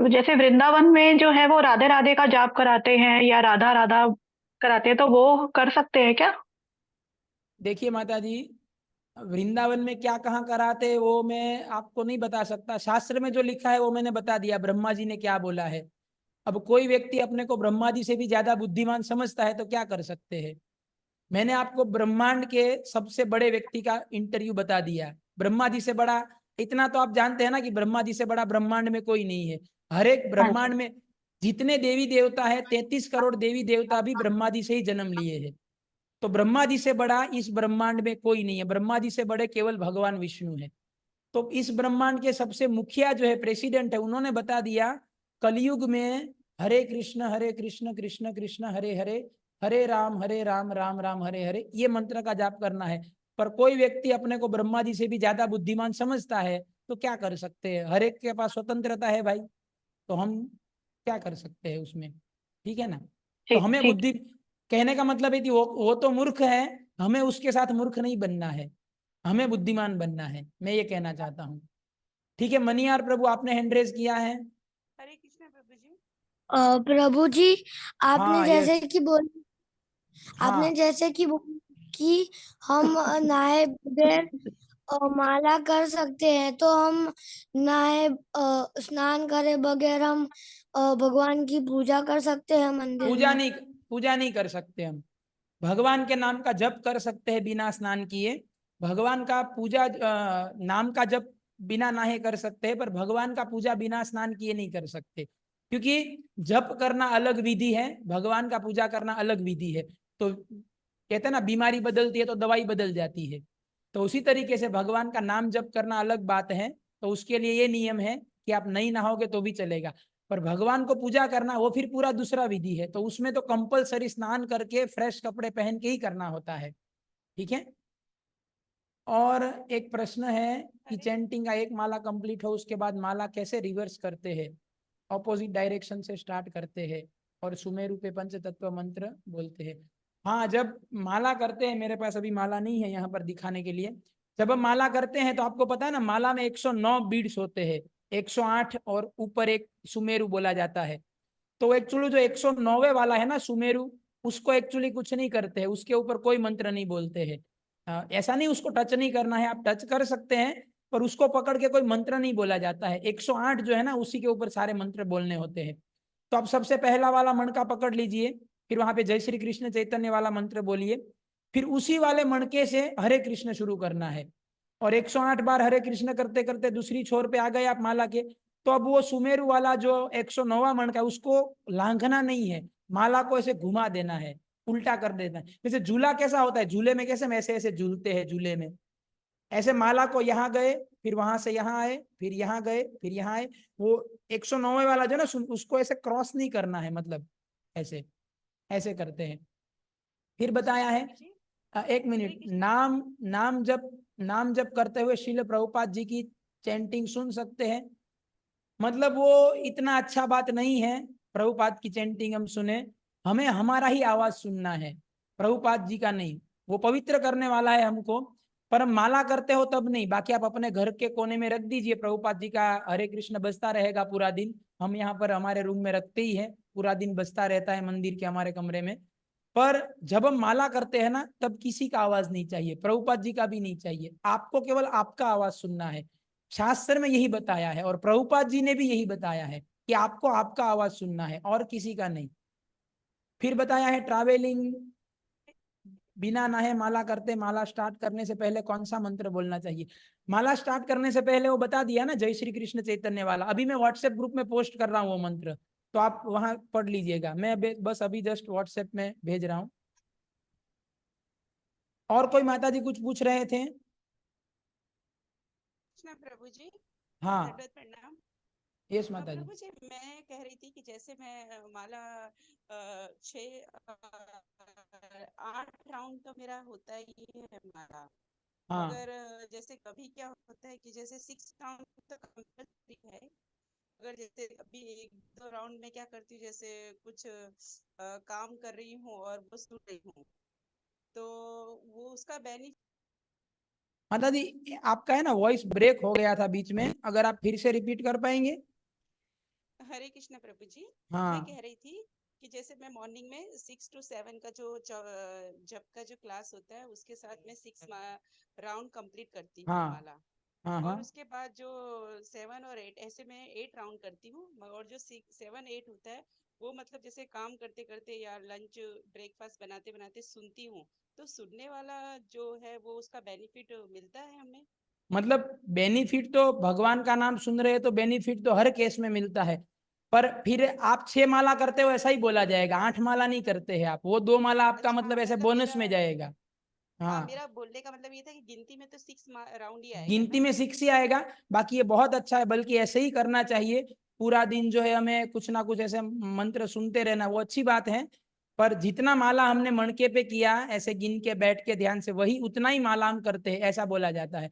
S3: जैसे वृंदावन में जो है वो राधे राधे का जाप कराते हैं या राधा राधा कराते हैं, तो वो कर सकते हैं क्या?
S1: देखिए माता जी, वृंदावन में क्या कहाँ कराते हैं वो मैं आपको नहीं बता सकता। शास्त्र में जो लिखा है वो मैंने बता दिया, ब्रह्मा जी ने क्या बोला है। अब कोई व्यक्ति अपने को ब्रह्मा जी से भी ज्यादा बुद्धिमान समझता है तो क्या कर सकते हैं। मैंने आपको ब्रह्मांड के सबसे बड़े व्यक्ति का इंटरव्यू बता दिया। ब्रह्मा जी से बड़ा, इतना तो आप जानते हैं ना कि ब्रह्मा जी से बड़ा ब्रह्मांड में कोई नहीं है। हर एक
S3: हाँ जी।
S1: ब्रह्मांड में जितने देवी देवता है, 33 करोड़ देवी देवता भी ब्रह्मा जी से ही जन्म लिए हैं। तो ब्रह्मा जी से बड़ा इस ब्रह्मांड में कोई नहीं है। ब्रह्मा जी से बड़े केवल भगवान विष्णु है। तो इस ब्रह्मांड के सबसे मुखिया जो है, प्रेसिडेंट है, उन्होंने बता दिया कलयुग में हरे कृष्ण कृष्ण कृष्ण हरे हरे, हरे राम राम राम हरे हरे, ये मंत्र का जाप करना है। पर कोई व्यक्ति अपने को ब्रह्मा जी से भी ज्यादा बुद्धिमान समझता है तो क्या कर सकते हैं। हर एक के पास स्वतंत्रता है भाई, तो हम क्या कर सकते हैं उसमें। ठीक है ना। तो
S3: ठीक
S1: हमें
S3: ठीक।
S1: बुद्धि, कहने का मतलब है कि वो तो मूर्ख है, हमें उसके साथ मूर्ख नहीं बनना है, हमें बुद्धिमान बनना है, मैं ये कहना चाहता हूँ। ठीक है, मनियार प्रभु आपने हैंड रेज किया है।
S4: हरे कृष्णा प्रभु जी।
S5: प्रभु जी, आपने
S1: हाँ
S5: जैसे
S1: यस।
S5: कि बोल आपने
S1: हाँ
S5: जैसे कि बोला कि हम नहाए बगैर माला कर सकते हैं, तो हम नहाए स्नान करे बगैर हम भगवान की पूजा कर सकते हैं मंदिर
S1: पूजा
S5: में?
S1: नहीं, पूजा नहीं कर सकते हम। भगवान के नाम का जप कर सकते हैं बिना स्नान किए। भगवान का पूजा नाम का जप बिना नहाए कर सकते हैं, पर भगवान का पूजा बिना स्नान किए नहीं कर सकते, क्योंकि जप करना अलग विधि है, भगवान का पूजा करना अलग विधि है। तो कहते हैं ना, बीमारी बदलती है तो दवाई बदल जाती है। तो उसी तरीके से भगवान का नाम जप करना अलग बात है। तो उसके लिए ये नियम है कि आप नहीं नहाओगे तो भी चलेगा, पर भगवान को पूजा करना वो फिर पूरा दूसरा विधि है। तो उसमें तो कंपलसरी स्नान करके फ्रेश कपड़े पहन के ही करना होता है। ठीक है। और एक प्रश्न है कि चैंटिंग का एक माला कंप्लीट हो उसके बाद माला कैसे रिवर्स करते हैं। ऑपोजिट डायरेक्शन से स्टार्ट करते हैं और सुमेरु पे पंच तत्व मंत्र बोलते हैं। हाँ, जब माला करते हैं, मेरे पास अभी माला नहीं है यहाँ पर दिखाने के लिए। जब हम माला करते हैं तो आपको पता है ना, माला में 109 बीड्स होते हैं, 108 और ऊपर एक सुमेरु बोला जाता है। तो एक्चुअली जो 109वें वाला है ना सुमेरु, उसको एक्चुअली कुछ नहीं करते हैं, उसके ऊपर कोई मंत्र नहीं बोलते हैं। ऐसा नहीं उसको टच नहीं करना है, आप टच कर सकते हैं, पर उसको पकड़ के कोई मंत्र नहीं बोला जाता है। 108 जो है ना, उसी के ऊपर सारे मंत्र बोलने होते हैं। तो आप सबसे पहला वाला मणका पकड़ लीजिए, फिर वहां पे जय श्री कृष्ण चैतन्य वाला मंत्र बोलिए, फिर उसी वाले मणके से हरे कृष्ण शुरू करना है। और 108 बार हरे कृष्ण करते करते दूसरी छोर पे आ गए आप माला के। तो अब वो सुमेरु वाला जो 109वां मणका है उसको लांघना नहीं है, माला को ऐसे घुमा देना है, उल्टा कर देना है। जैसे झूला कैसा होता है, झूले में कैसे ऐसे ऐसे झूलते हैं झूले में, ऐसे माला को यहाँ गए, फिर वहां से यहाँ आए, फिर यहाँ गए, फिर यहाँ आए। वो 109वें वाला जो ना, उसको ऐसे क्रॉस नहीं करना है, मतलब ऐसे ऐसे करते हैं। फिर बताया है,
S4: प्रभु जी।
S1: एक
S4: हरे
S1: मिनट,
S4: कृष्णा।
S1: नाम जप करते हुए श्रील प्रभुपाद जी की चैंटिंग सुन सकते हैं। मतलब वो इतना अच्छा बात नहीं है प्रभुपाद की चैंटिंग हम सुने, हमें हमारा ही आवाज सुनना है, प्रभुपाद जी का नहीं। वो पवित्र करने वाला है हमको, पर हम माला करते हो तब नहीं। बाकी आप अपने घर के कोने में रख दीजिए, प्रभुपाद जी का हरे कृष्ण बजता रहेगा पूरा दिन। हम यहाँ पर हमारे रूम में रखते ही है, पूरा दिन बजता रहता है मंदिर के हमारे कमरे में। पर जब हम माला करते हैं ना, तब किसी का आवाज नहीं चाहिए, प्रभुपाद जी का भी नहीं चाहिए, आपको केवल आपका आवाज सुनना है। शास्त्र में यही बताया है और प्रभुपाद जी ने भी यही बताया है कि आपको आपका आवाज सुनना है और किसी का नहीं। फिर बताया है ट्रैवलिंग बिना नहाए माला करते, माला स्टार्ट करने से पहले कौन सा मंत्र बोलना चाहिए। माला स्टार्ट करने से पहले वो बता दिया ना, जय श्री कृष्ण चैतन्य वाला। अभी मैं व्हाट्सएप ग्रुप में पोस्ट कर रहा हूँ वो मंत्र, तो आप वहां पढ़ लीजिएगा। मैं बस अभी जस्ट व्हाट्सएप में भेज रहा हूँ। और कोई माता जी कुछ पूछ रहे थे।
S4: कृष्णा प्रभु जी।
S1: हाँ
S4: दंडवत प्रणाम।
S1: यस माता जी।
S4: प्रभु जी, मैं कह रही थी कि जैसे मैं माला 6 8 राउंड तो मेरा होता ही है माला।
S1: हाँ
S4: मगर जैसे कभी क्या होता है कि जैसे 6 राउंड तो कंपल्सरी है। अगर जैसे अभी 1-2 राउंड में क्या करती हूँ, जैसे कुछ काम कर रही हूँ और वो सुन रही हूँ, तो वो उसका बेनिफिट।
S1: माता जी, आपका है ना वॉइस ब्रेक हो गया था बीच में, अगर आप फिर से रिपीट कर पाएंगे।
S4: हरे कृष्ण प्रभु जी। मैं
S1: हाँ
S4: कह रही थी कि जैसे मैं मॉर्निंग में 6 to 7 का जो जब का जो क्लास होता है उसके साथ में 6 राउंड कंप्लीट करती हूँ
S1: हाँ
S4: माला।
S1: हाँ हाँ।
S4: और उसके बाद जो 7 और 8 ऐसे मैं 8 राउंड करती हूँ। और जो 7-8 होता है वो मतलब जैसे काम करते करते या लंच ब्रेकफास्ट बनाते बनाते सुनती हूँ। तो सुनने वाला जो है वो उसका बेनिफिट मिलता है हमें।
S1: मतलब बेनिफिट तो भगवान का नाम सुन रहे हैं तो बेनिफिट तो हर केस में मिलता है, पर फिर आप 6 माला करते हो ऐसा ही बोला जाएगा, 8 माला नहीं करते हैं आप, वो 2 माला आपका
S4: अच्छा,
S1: मतलब ऐसे
S4: मतलब
S1: बोनस
S4: मेरा,
S1: में जाएगा।
S4: हाँ,
S1: हाँ,
S4: मेरा बोलने का मतलब ये था कि गिनती में तो 6 राउंड ही आएगा
S1: गिनती
S4: ना।
S1: में 6 ही आएगा। बाकी ये बहुत अच्छा है, बल्कि ऐसे ही करना चाहिए। पूरा दिन जो है हमें कुछ ना कुछ ऐसे मंत्र सुनते रहना, वो अच्छी बात है। पर जितना माला हमने मणके पे किया ऐसे गिन के बैठ के ध्यान से, वही उतना ही माला हम करते हैं, ऐसा बोला जाता है।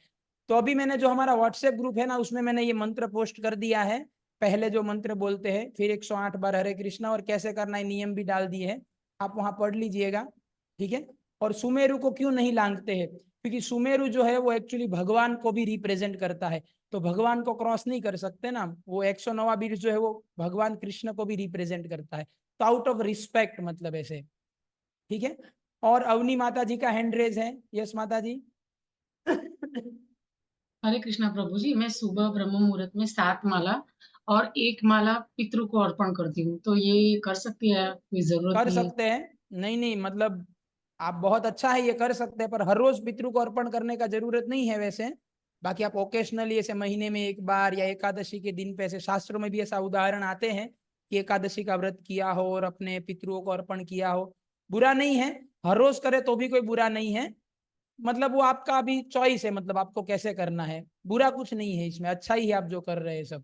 S1: तो अभी मैंने जो हमारा व्हाट्सएप ग्रुप है ना, उसमें मैंने ये मंत्र पोस्ट कर दिया है। पहले जो मंत्र बोलते हैं, फिर 108 बार हरे कृष्णा, और कैसे करना है नियम भी डाल दिए हैं, आप वहां पढ़ लीजिएगा। ठीक है। और सुमेरु को क्यों नहीं लांघते हैं, क्योंकि सुमेरु जो है वो एक्चुअली भगवान को भी रिप्रेजेंट करता है, तो भगवान को क्रॉस नहीं कर सकते ना। वो 109वां बीज जो है वो भगवान कृष्ण को भी रिप्रेजेंट करता है, तो आउट ऑफ रिस्पेक्ट मतलब ऐसे। ठीक है। और अवनी माता जी का हैंड रेज है। यस माता जी।
S6: हरे कृष्णा प्रभु जी, मैं सुबह ब्रह्म मुहूर्त में 7 माला और 1 माला पितृ को अर्पण करती हूँ, तो ये कर सकती है? कोई जरूरत
S1: कर
S6: नहीं है?
S1: सकते हैं। नहीं नहीं, मतलब आप बहुत अच्छा है, ये कर सकते हैं, पर हर रोज पितृ को अर्पण करने का जरूरत नहीं है वैसे। बाकी आप ओकेशनली ऐसे महीने में एक बार या एकादशी के दिन पे, ऐसे शास्त्रों में भी ऐसा उदाहरण आते हैं कि एकादशी का व्रत किया हो और अपने पितरों को अर्पण किया हो, बुरा नहीं है। हर रोज करे तो भी कोई बुरा नहीं है, मतलब वो आपका अभी चॉइस है, मतलब आपको कैसे करना है, बुरा कुछ नहीं है इसमें, अच्छा ही है आप जो कर रहे हैं सब।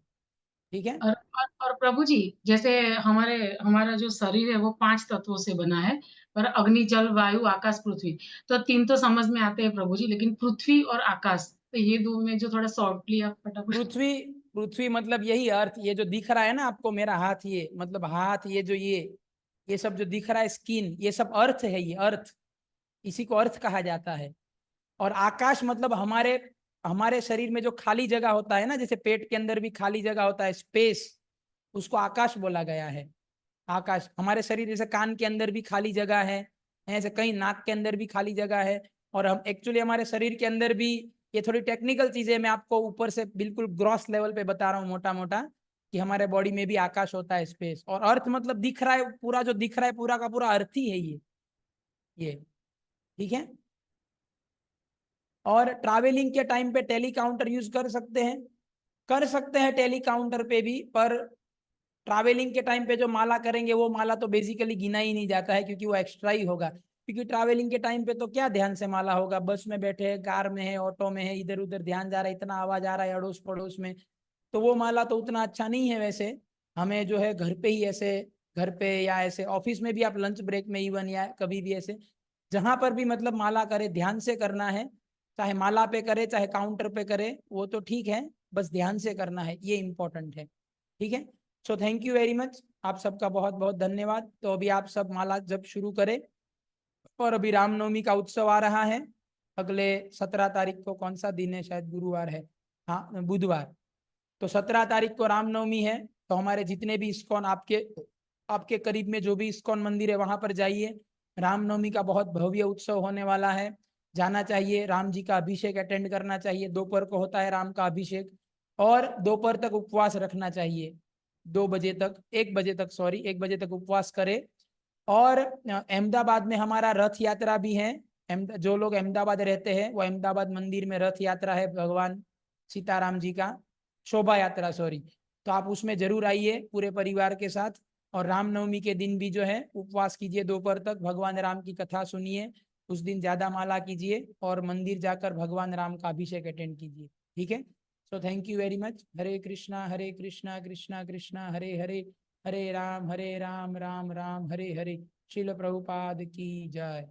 S1: ठीक है।
S6: और प्रभु जी, जैसे हमारे हमारा जो शरीर है वो 5 तत्वों से बना है, पर अग्नि जल वायु आकाश पृथ्वी, तो 3 तो समझ में आते हैं प्रभु जी, लेकिन पृथ्वी और आकाश, तो ये दो में जो थोड़ा शॉर्टली आप फटाफट।
S1: पृथ्वी, पृथ्वी मतलब यही अर्थ, ये जो दिख रहा है ना आपको मेरा हाथ, ये मतलब हाथ, ये जो ये सब जो दिख रहा है स्किन, ये सब अर्थ है, ये अर्थ, इसी को अर्थ कहा जाता है। और आकाश मतलब हमारे हमारे शरीर में जो खाली जगह होता है ना, जैसे पेट के अंदर भी खाली जगह होता है, स्पेस, उसको आकाश बोला गया है। आकाश, हमारे शरीर जैसे कान के अंदर भी खाली जगह है, ऐसे कहीं नाक के अंदर भी खाली जगह है। और हम एक्चुअली हमारे शरीर के अंदर भी, ये थोड़ी टेक्निकल चीजें मैं आपको ऊपर से बिल्कुल ग्रॉस लेवल पे बता रहा हूँ मोटा मोटा, कि हमारे बॉडी में भी आकाश होता है, स्पेस। और अर्थ मतलब दिख रहा है, पूरा जो दिख रहा है पूरा का पूरा अर्थ ही है ये। ठीक है। और ट्रैवलिंग के टाइम पे टेली काउंटर यूज कर सकते हैं, कर सकते हैं टेली काउंटर पे भी, पर ट्रैवलिंग के टाइम पे जो माला करेंगे वो माला तो बेसिकली गिना ही नहीं जाता है, क्योंकि वो एक्स्ट्रा ही होगा। क्योंकि ट्रैवलिंग के टाइम पे तो क्या ध्यान से माला होगा, बस में बैठे हैं, कार में है, ऑटो में है, इधर उधर ध्यान जा रहा है, इतना आवाज आ रहा है अड़ोस पड़ोस में, तो वो माला तो उतना अच्छा नहीं है वैसे। हमें जो है घर पे ही ऐसे, घर पे या ऐसे ऑफिस में भी आप लंच ब्रेक में इवन, या कभी भी ऐसे जहां पर भी मतलब माला करे ध्यान से करना है, चाहे माला पे करे चाहे काउंटर पे करे, वो तो ठीक है, बस ध्यान से करना है, ये इंपॉर्टेंट है। ठीक है। So thank you very much, आप सबका बहुत बहुत धन्यवाद। तो अभी आप सब माला जब शुरू करें, और अभी रामनवमी का उत्सव आ रहा है, अगले 17 तारीख को, कौन सा दिन है, शायद गुरुवार है, हाँ बुधवार। तो 17 तारीख को रामनवमी है, तो हमारे जितने भी इस्कॉन, आपके आपके करीब में जो भी इस्कॉन मंदिर है वहां पर जाइए। रामनवमी का बहुत भव्य उत्सव होने वाला है, जाना चाहिए, राम जी का अभिषेक अटेंड करना चाहिए, दोपहर को होता है राम का अभिषेक, और दोपहर तक उपवास रखना चाहिए, 2 बजे तक, 1 बजे तक, सॉरी 1 बजे तक उपवास करे। और अहमदाबाद में हमारा रथ यात्रा भी है, जो लोग अहमदाबाद रहते हैं वो अहमदाबाद मंदिर में रथ यात्रा है भगवान सीताराम जी का, शोभा यात्रा सॉरी, तो आप उसमें जरूर आइए पूरे परिवार के साथ। और रामनवमी के दिन भी जो है उपवास कीजिए, दोपहर तक भगवान राम की कथा सुनिए, उस दिन ज्यादा माला कीजिए, और मंदिर जाकर भगवान राम का अभिषेक अटेंड कीजिए। ठीक है। So thank you very much. Hare Krishna Krishna Krishna Hare Hare, Hare Ram Ram Ram Hare Hare. Srila Prabhupada की जय।